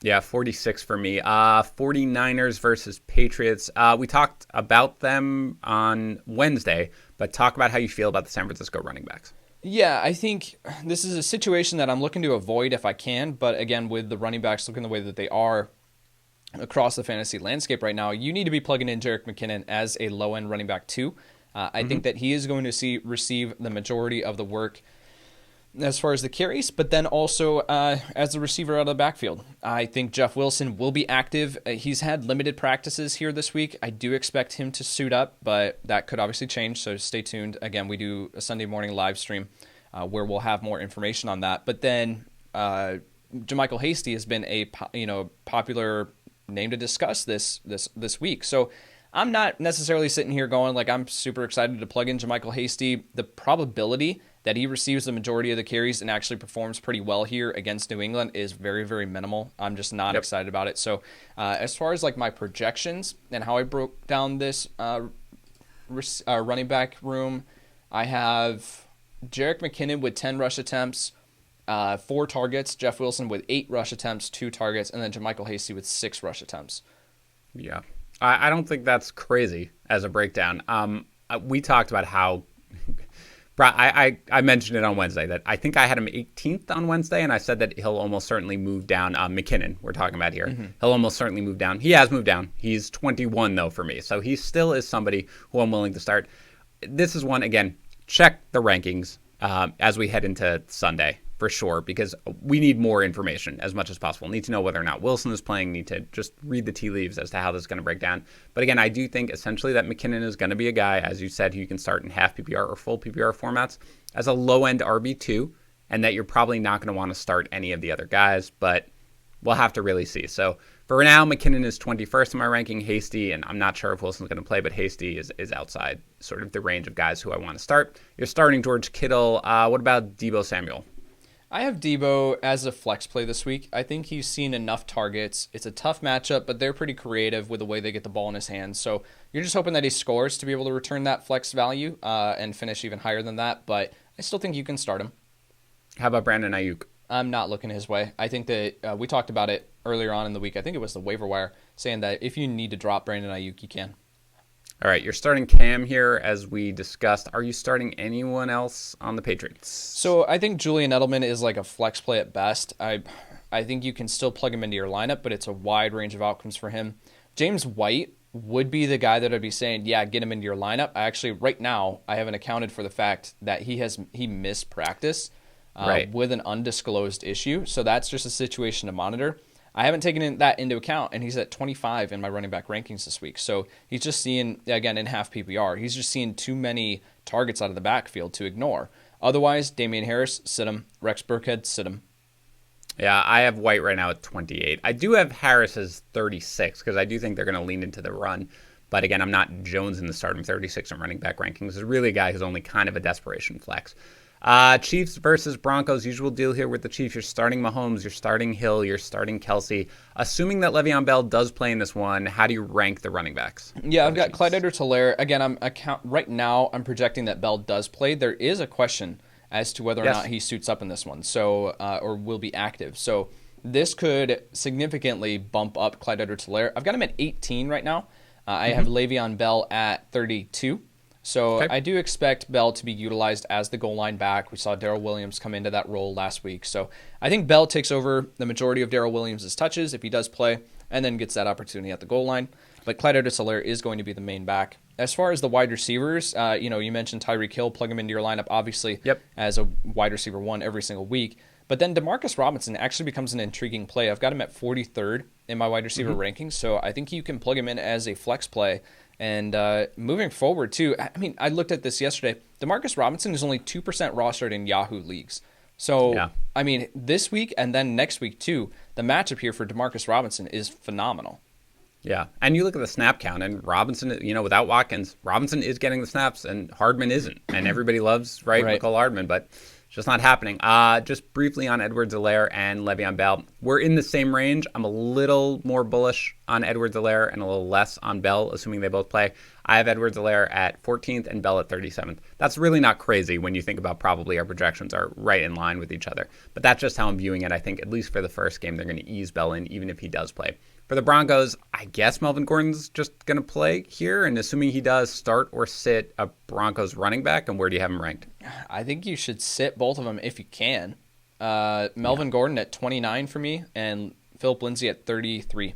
Speaker 1: Yeah, 46 for me. 49ers versus Patriots. We talked about them on Wednesday, but talk about how you feel about the San Francisco running backs.
Speaker 3: Yeah, I think this is a situation that I'm looking to avoid if I can. But again, with the running backs looking the way that they are across the fantasy landscape right now, you need to be plugging in Jerick McKinnon as a low-end running back too. I think that he is going to receive the majority of the work as far as the carries, but then also as the receiver out of the backfield. I think Jeff Wilson will be active. He's had limited practices here this week. I do expect him to suit up, but that could obviously change, so stay tuned. Again, we do a Sunday morning live stream where we'll have more information on that. But then JaMychal Hasty has been a popular name to discuss this week. So I'm not necessarily sitting here going like I'm super excited to plug in JaMychal Hasty. The probability that he receives the majority of the carries and actually performs pretty well here against New England is very, very minimal. I'm just not excited about it. So as far as like my projections and how I broke down this running back room, I have Jerick McKinnon with 10 rush attempts, 4 targets, Jeff Wilson with 8 rush attempts, 2 targets, and then JaMychal Hasty with 6 rush attempts.
Speaker 1: Yeah. I don't think that's crazy as a breakdown. We talked about how I mentioned it on Wednesday that I think I had him 18th on Wednesday, and I said that he'll almost certainly move down. McKinnon, we're talking about here. He'll almost certainly move down. He has moved down. He's 21, though, for me. So he still is somebody who I'm willing to start. This is one, again, check the rankings as we head into Sunday, for sure, because we need more information as much as possible. Need to know whether or not Wilson is playing, need to just read the tea leaves as to how this is going to break down. But again, I do think essentially that McKinnon is going to be a guy, as you said, who you can start in half PPR or full PPR formats as a low-end RB2, and that you're probably not going to want to start any of the other guys, but we'll have to really see. So for now, McKinnon is 21st in my ranking. Hasty, and I'm not sure if Wilson's going to play, but Hasty is outside sort of the range of guys who I want to start. You're starting George Kittle. What about Deebo Samuel?
Speaker 3: I have Deebo as a flex play this week. I think he's seen enough targets. It's a tough matchup, but they're pretty creative with the way they get the ball in his hands. So you're just hoping that he scores to be able to return that flex value and finish even higher than that. But I still think you can start him.
Speaker 1: How about Brandon Ayuk?
Speaker 3: I'm not looking his way. I think that we talked about it earlier on in the week. I think it was the waiver wire saying that if you need to drop Brandon Ayuk, you can.
Speaker 1: All right, you're starting Cam here, as we discussed. Are you starting anyone else on the Patriots?
Speaker 3: So I think Julian Edelman is like a flex play at best. I think you can still plug him into your lineup, but it's a wide range of outcomes for him. James White would be the guy that I'd be saying, yeah, get him into your lineup. Right now, I haven't accounted for the fact that he missed practice with an undisclosed issue. So that's just a situation to monitor. I haven't taken that into account, and he's at 25 in my running back rankings this week. So he's just seeing, again, in half PPR, he's just seeing too many targets out of the backfield to ignore. Otherwise, Damian Harris, sit him. Rex Burkhead, sit him.
Speaker 1: Yeah, I have White right now at 28. I do have Harris as 36 because I do think they're going to lean into the run. But again, I'm not Jones in the start. I'm 36 in running back rankings. It's really a guy who's only kind of a desperation flex. Chiefs versus Broncos. Usual deal here with the Chiefs. You're starting Mahomes. You're starting Hill. You're starting Kelsey. Assuming that Le'Veon Bell does play in this one, how do you rank the running backs?
Speaker 3: Yeah, I've got Clyde Edwards-Helaire. Again, right now I'm projecting that Bell does play. There is a question as to whether or not he suits up in this one, so or will be active. So this could significantly bump up Clyde Edwards-Helaire. I've got him at 18 right now. I have Le'Veon Bell at 32. So I do expect Bell to be utilized as the goal line back. We saw Darrell Williams come into that role last week. So I think Bell takes over the majority of Darrell Williams' touches if he does play, and then gets that opportunity at the goal line. But Clyde Edwards-Helaire is going to be the main back. As far as the wide receivers, you mentioned Tyreek Hill, plug him into your lineup, obviously, as a wide receiver 1 every single week. But then Demarcus Robinson actually becomes an intriguing play. I've got him at 43rd in my wide receiver rankings, so I think you can plug him in as a flex play. And moving forward, too, I mean, I looked at this yesterday. Demarcus Robinson is only 2% rostered in Yahoo leagues. So, I mean, this week and then next week, too, the matchup here for Demarcus Robinson is phenomenal.
Speaker 1: Yeah, and you look at the snap count, and Robinson, without Watkins, Robinson is getting the snaps, and Hardman isn't. And everybody loves, Mecole Hardman, but it's just not happening. Just briefly on Edwards-Helaire and Le'Veon Bell. We're in the same range. I'm a little more bullish on Edwards-Helaire and a little less on Bell, assuming they both play. I have Edwards-Helaire at 14th and Bell at 37th. That's really not crazy when you think about probably our projections are right in line with each other. But that's just how I'm viewing it. I think at least for the first game, they're going to ease Bell in, even if he does play. For the Broncos, I guess Melvin Gordon's just going to play here, and assuming he does, start or sit a Broncos running back, and where do you have him ranked?
Speaker 3: I think you should sit both of them if you can. Melvin Gordon at 29 for me, and Philip Lindsay at 33.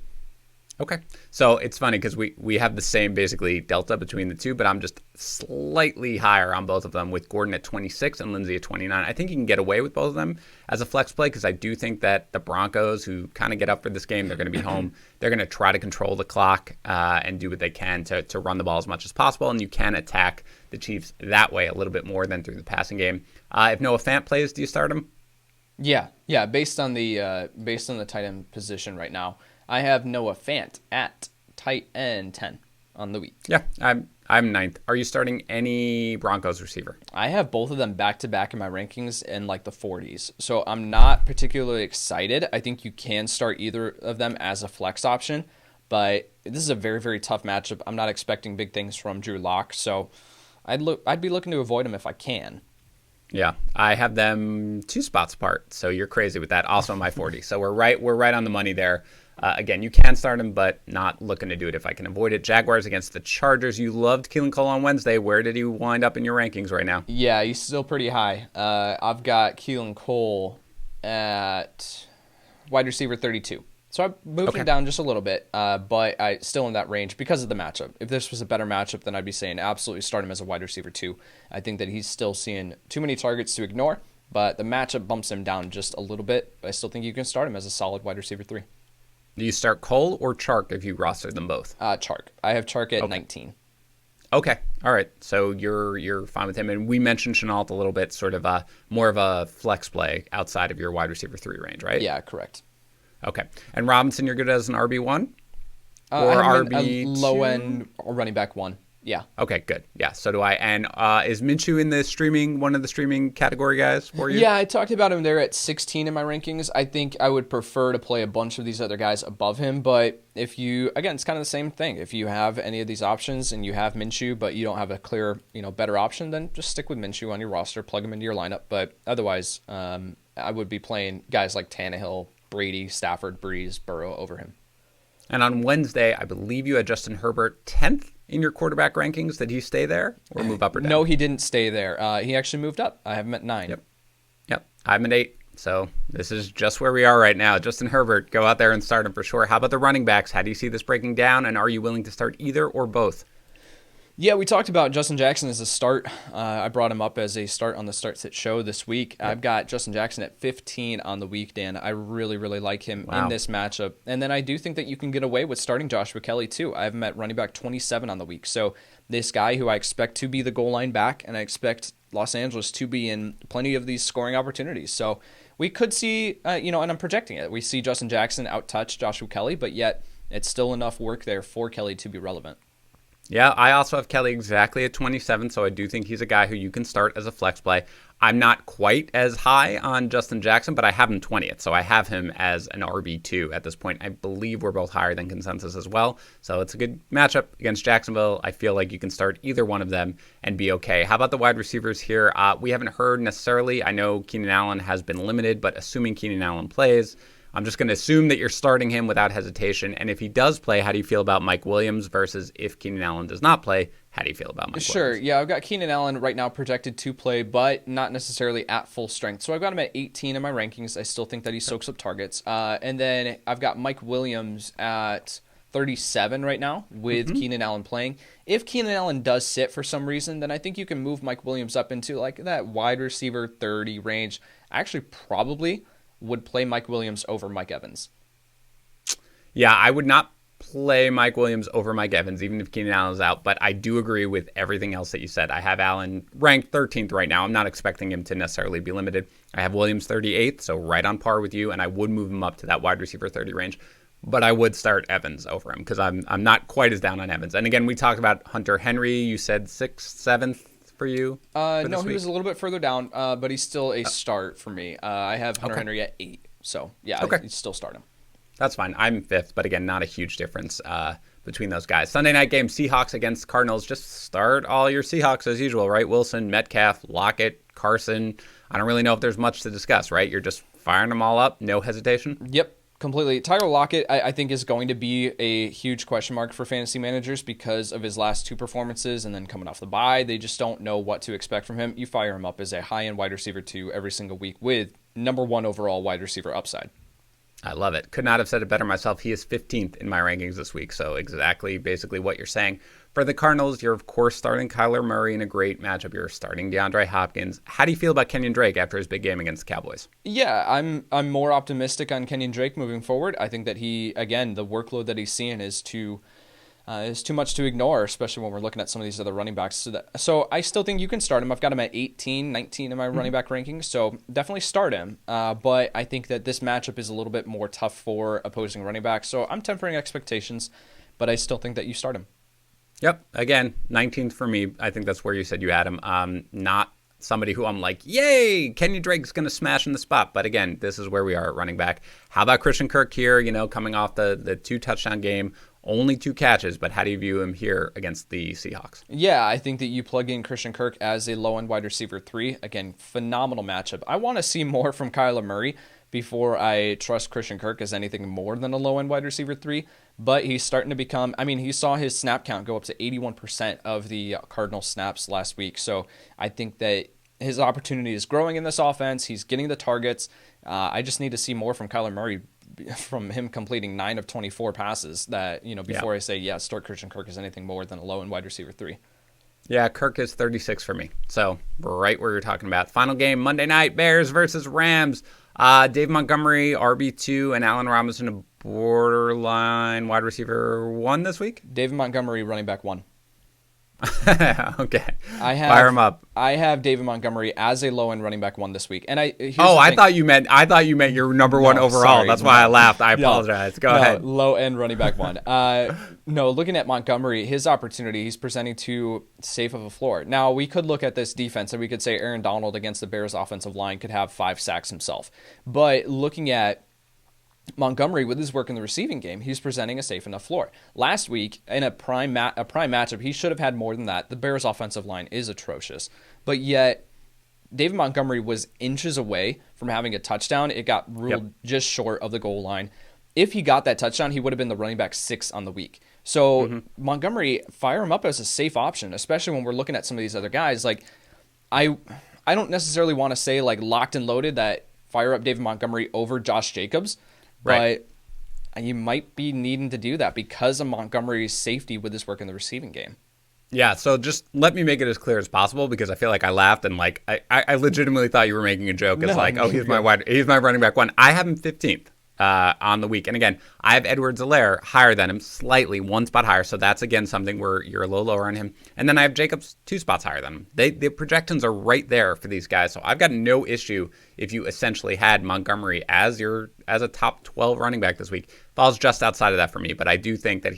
Speaker 1: Okay. So it's funny because we have the same basically delta between the two, but I'm just slightly higher on both of them with Gordon at 26 and Lindsay at 29. I think you can get away with both of them as a flex play because I do think that the Broncos, who kind of get up for this game, they're going to be home. They're going to try to control the clock and do what they can to run the ball as much as possible, and you can attack the Chiefs that way a little bit more than through the passing game. If Noah Fant plays, do you start him?
Speaker 3: Yeah. Based on the tight end position right now, I have Noah Fant at tight end 10 on the week.
Speaker 1: Yeah, I'm ninth. Are you starting any Broncos receiver?
Speaker 3: I have both of them back-to-back in my rankings in like the 40s. So I'm not particularly excited. I think you can start either of them as a flex option, but this is a very, very tough matchup. I'm not expecting big things from Drew Lock, so I'd be looking to avoid him if I can.
Speaker 1: Yeah, I have them 2 spots apart, so you're crazy with that. Also my 40, so we're right on the money there. Again, you can start him, but not looking to do it if I can avoid it. Jaguars against the Chargers. You loved Keelan Cole on Wednesday. Where did he wind up in your rankings right now?
Speaker 3: Yeah, he's still pretty high. I've got Keelan Cole at wide receiver 32. So I moved him down just a little bit, but I still in that range because of the matchup. If this was a better matchup, then I'd be saying absolutely start him as a wide receiver 2. I think that he's still seeing too many targets to ignore, but the matchup bumps him down just a little bit. I still think you can start him as a solid wide receiver 3.
Speaker 1: Do you start Cole or Chark if you roster them both?
Speaker 3: Chark. I have Chark at 19.
Speaker 1: Okay. All right. So you're fine with him. And we mentioned Chenault a little bit, sort of more of a flex play outside of your wide receiver 3 range, right?
Speaker 3: Yeah, correct.
Speaker 1: Okay. And Robinson, you're good as an RB1?
Speaker 3: Or RB2? A low-end running back 1. Yeah.
Speaker 1: Okay, good. Yeah, so do I. And is Minshew in one of the streaming category guys for you?
Speaker 3: Yeah, I talked about him there at 16 in my rankings. I think I would prefer to play a bunch of these other guys above him, but if you, again, it's kind of the same thing. If you have any of these options and you have Minshew, but you don't have a clear, better option, then just stick with Minshew on your roster, plug him into your lineup. But otherwise, I would be playing guys like Tannehill, Brady, Stafford, Breeze, Burrow over him.
Speaker 1: And on Wednesday, I believe you had Justin Herbert 10th in your quarterback rankings. Did he stay there or move up or down?
Speaker 3: No, he didn't stay there. He actually moved up. I have him at 9.
Speaker 1: Yep. I'm at 8. So this is just where we are right now. Justin Herbert, go out there and start him for sure. How about the running backs? How do you see this breaking down? And are you willing to start either or both?
Speaker 3: Yeah, we talked about Justin Jackson as a start. I brought him up as a start on the Start Sit show this week. Yep. I've got Justin Jackson at 15 on the week, Dan. I really, really like him in this matchup. And then I do think that you can get away with starting Joshua Kelly, too. I have him at running back 27 on the week. So this guy who I expect to be the goal line back, and I expect Los Angeles to be in plenty of these scoring opportunities. So we could see, and I'm projecting it, we see Justin Jackson out-touch Joshua Kelly, but yet it's still enough work there for Kelly to be relevant.
Speaker 1: Yeah, I also have Kelly exactly at 27, so I do think he's a guy who you can start as a flex play. I'm not quite as high on Justin Jackson, but I have him 20th, so I have him as an RB2 at this point. I believe we're both higher than consensus as well, so it's a good matchup against Jacksonville. I feel like you can start either one of them and be okay. How about the wide receivers here? We haven't heard necessarily. I know Keenan Allen has been limited, but assuming Keenan Allen plays, I'm just going to assume that you're starting him without hesitation. And if he does play, how do you feel about Mike Williams versus if Keenan Allen does not play? How do you feel about Mike Williams?
Speaker 3: Yeah, I've got Keenan Allen right now projected to play, but not necessarily at full strength. So I've got him at 18 in my rankings. I still think that he soaks up targets. And then I've got Mike Williams at 37 right now with Keenan Allen playing. If Keenan Allen does sit for some reason, then I think you can move Mike Williams up into like that wide receiver 30 range. I actually probably would play Mike Williams over Mike Evans.
Speaker 1: Yeah, I would not play Mike Williams over Mike Evans, even if Keenan Allen is out, but I do agree with everything else that you said. I have Allen ranked 13th right now. I'm not expecting him to necessarily be limited. I have Williams 38th, so right on par with you, and I would move him up to that wide receiver 30 range, but I would start Evans over him because I'm not quite as down on Evans. And again, we talked about Hunter Henry. You said 6th, 7th. For you?
Speaker 3: No, he was a little bit further down, but he's still a start for me. I have Hunter Henry at 8, so yeah, I still start him.
Speaker 1: That's fine. I'm 5th, but again, not a huge difference between those guys. Sunday night game, Seahawks against Cardinals. Just start all your Seahawks as usual, right? Wilson, Metcalf, Lockett, Carson. I don't really know if there's much to discuss, right? You're just firing them all up, no hesitation?
Speaker 3: Yep. Completely. Tyler Lockett, I think, is going to be a huge question mark for fantasy managers because of his last 2 performances and then coming off the bye. They just don't know what to expect from him. You fire him up as a high-end wide receiver 2 every single week with number 1 overall wide receiver upside.
Speaker 1: I love it. Could not have said it better myself. He is 15th in my rankings this week, so exactly basically what you're saying. For the Cardinals, you're, of course, starting Kyler Murray in a great matchup. You're starting DeAndre Hopkins. How do you feel about Kenyan Drake after his big game against the Cowboys?
Speaker 3: Yeah, I'm more optimistic on Kenyan Drake moving forward. I think that he, again, the workload that he's seeing is too much to ignore, especially when we're looking at some of these other running backs. So I still think you can start him. I've got him at 18, 19 in my running back rankings, so definitely start him. But I think that this matchup is a little bit more tough for opposing running backs, so I'm tempering expectations, but I still think that you start him.
Speaker 1: Yep. Again, 19th for me. I think that's where you said you had him. Not somebody who I'm like, yay, Kenyan Drake's going to smash in the spot. But again, this is where we are at running back. How about Christian Kirk here, coming off the 2-touchdown game, only 2 catches, but how do you view him here against the Seahawks?
Speaker 3: Yeah, I think that you plug in Christian Kirk as a low-end wide receiver 3. Again, phenomenal matchup. I want to see more from Kyler Murray before I trust Christian Kirk as anything more than a low-end wide receiver 3. But he's starting to become, he saw his snap count go up to 81% of the Cardinal snaps last week. So I think that his opportunity is growing in this offense. He's getting the targets. I just need to see more from Kyler Murray, from him completing 9 of 24 passes before I say, start Christian Kirk as anything more than a low-end wide receiver 3.
Speaker 1: Yeah, Kirk is 36 for me. So right where you're talking about. Final game, Monday night, Bears versus Rams. Dave Montgomery, RB2, and Allen Robinson, a borderline wide receiver 1 this week?
Speaker 3: David Montgomery, running back 1.
Speaker 1: Okay.
Speaker 3: Fire
Speaker 1: him up.
Speaker 3: I have David Montgomery as a low-end running back 1 this week. And I
Speaker 1: thought you meant your number 1 overall. Sorry, That's why I laughed. I apologize. Go ahead.
Speaker 3: Low-end running back 1. Looking at Montgomery, his opportunity, he's presenting too safe of a floor. Now, we could look at this defense and we could say Aaron Donald against the Bears offensive line could have 5 sacks himself. But looking at Montgomery, with his work in the receiving game, he's presenting a safe enough floor. Last week, in a prime matchup, he should have had more than that. The Bears' offensive line is atrocious. But yet, David Montgomery was inches away from having a touchdown. It got ruled just short of the goal line. If he got that touchdown, he would have been the running back 6 on the week. So Montgomery, fire him up as a safe option, especially when we're looking at some of these other guys. Like, I don't necessarily want to say, like, locked and loaded that fire up David Montgomery over Josh Jacobs. Right. But you might be needing to do that because of Montgomery's safety with his work in the receiving game.
Speaker 1: Yeah, so just let me make it as clear as possible because I feel like I laughed and like I legitimately thought you were making a joke. It's like, oh, he's my running back one. I have him 15th on the week. And again, I have Edwards-Helaire higher than him, slightly, one spot higher. So that's, again, something where you're a little lower on him. And then I have Jacobs 2 spots higher than him. The projections are right there for these guys. So I've got no issue if you essentially had Montgomery as a top 12 running back this week. Falls just outside of that for me. But I do think that,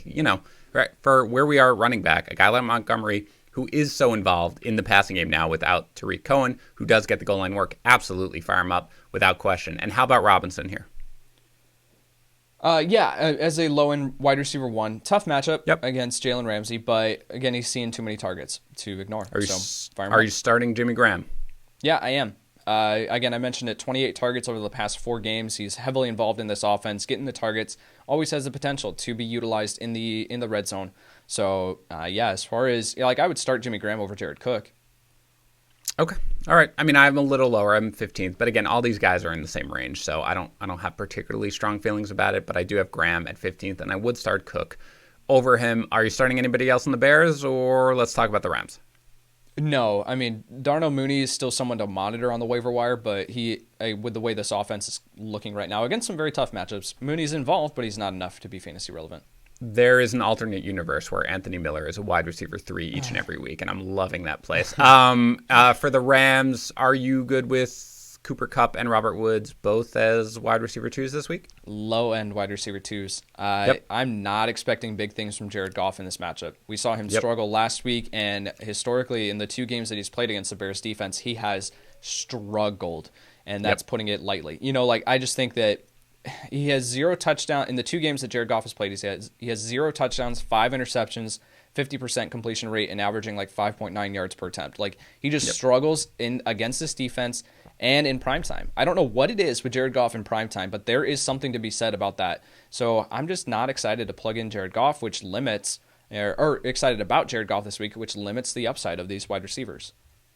Speaker 1: right, for where we are at running back, a guy like Montgomery, who is so involved in the passing game now without Tariq Cohen, who does get the goal line work, absolutely fire him up without question. And how about Robinson here?
Speaker 3: As a low-end wide receiver 1, tough matchup
Speaker 1: Yep.
Speaker 3: against Jalen Ramsey, but again, he's seeing too many targets to ignore.
Speaker 1: Are you starting Jimmy Graham?
Speaker 3: Yeah, I am. Again, I mentioned it, 28 targets over the past 4 games. He's heavily involved in this offense, getting the targets, always has the potential to be utilized in the red zone. So, as far as, I would start Jimmy Graham over Jared Cook.
Speaker 1: Okay. All right. I mean, I'm a little lower. I'm 15th, but again, all these guys are in the same range, so I don't have particularly strong feelings about it. But I do have Graham at 15th, and I would start Cook over him. Are you starting anybody else in the Bears, or let's talk about the Rams?
Speaker 3: No, I mean, Darnell Mooney is still someone to monitor on the waiver wire, but with the way this offense is looking right now, against some very tough matchups, Mooney's involved, but he's not enough to be fantasy relevant.
Speaker 1: There is an alternate universe where Anthony Miller is a wide receiver 3 each and every week, and I'm loving that place. For the Rams, are you good with Cooper Kupp and Robert Woods both as wide receiver 2s this week?
Speaker 3: Low-end wide receiver 2s.
Speaker 1: Yep.
Speaker 3: I'm not expecting big things from Jared Goff in this matchup. We saw him struggle last week, and historically in the 2 games that he's played against the Bears defense, he has struggled, and that's putting it lightly. I just think that he has 0 touchdown in the 2 games that Jared Goff has played. He has 0 touchdowns, 5 interceptions, 50% completion rate, and averaging 5.9 yards per attempt. He just struggles against this defense and in primetime. I don't know what it is with Jared Goff in primetime, but there is something to be said about that. So I'm just not excited to plug in Jared Goff, which limits, or excited about Jared Goff this week, which limits the upside of these wide receivers.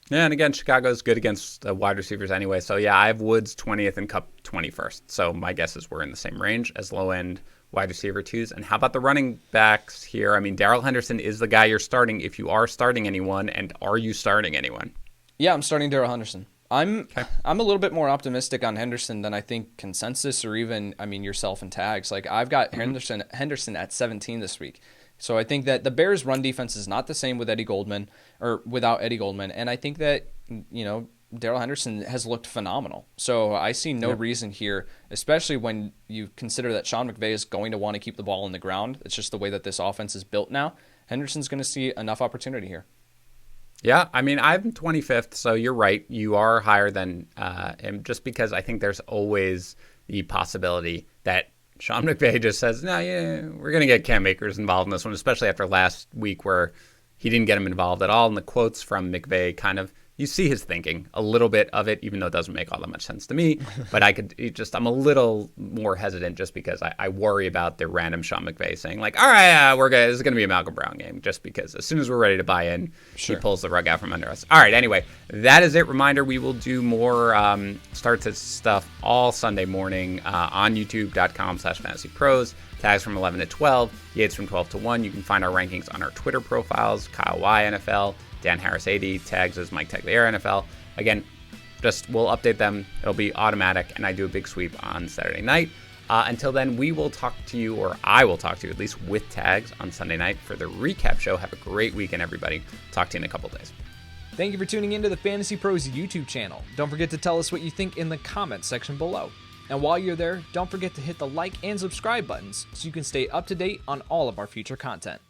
Speaker 1: Yeah, and again, Chicago's good against wide receivers anyway. So, I have Woods 20th and Kupp 21st. So, my guess is we're in the same range as low-end wide receiver 2s. And how about the running backs here? I mean, Darrell Henderson is the guy you're starting if you are starting anyone. And are you starting anyone?
Speaker 3: Yeah, I'm starting Darrell Henderson. I'm a little bit more optimistic on Henderson than I think consensus or even, yourself and tags. I've got Henderson at 17 this week. So I think that the Bears' run defense is not the same with Eddie Goldman or without Eddie Goldman. And I think that, Darrell Henderson has looked phenomenal. So I see no reason here, especially when you consider that Sean McVay is going to want to keep the ball in the ground. It's just the way that this offense is built now. Henderson's going to see enough opportunity here.
Speaker 1: Yeah, I'm 25th, so you're right. You are higher than him just because I think there's always the possibility that Sean McVay just says, we're going to get Cam Akers involved in this one, especially after last week where he didn't get him involved at all. And the quotes from McVay you see his thinking, a little bit of it, even though it doesn't make all that much sense to me. But I'm a little more hesitant just because I worry about the random Sean McVay saying all right, we're good. This is going to be a Malcolm Brown game, just because as soon as we're ready to buy in, he pulls the rug out from under us. All right, anyway, that is it. Reminder, we will do more start to stuff all Sunday morning on youtube.com/fantasypros. Tags from 11 to 12, Yates from 12 to 1. You can find our rankings on our Twitter profiles, Kyle Y NFL, Dan Harris 80, tags as Mike Tagliere NFL. Again, we'll update them. It'll be automatic, and I do a big sweep on Saturday night. Until then, we will talk to you, or I will talk to you at least with tags on Sunday night for the recap show. Have a great weekend, everybody. Talk to you in a couple days.
Speaker 4: Thank you for tuning into the Fantasy Pros YouTube channel. Don't forget to tell us what you think in the comments section below. And while you're there, don't forget to hit the like and subscribe buttons so you can stay up to date on all of our future content.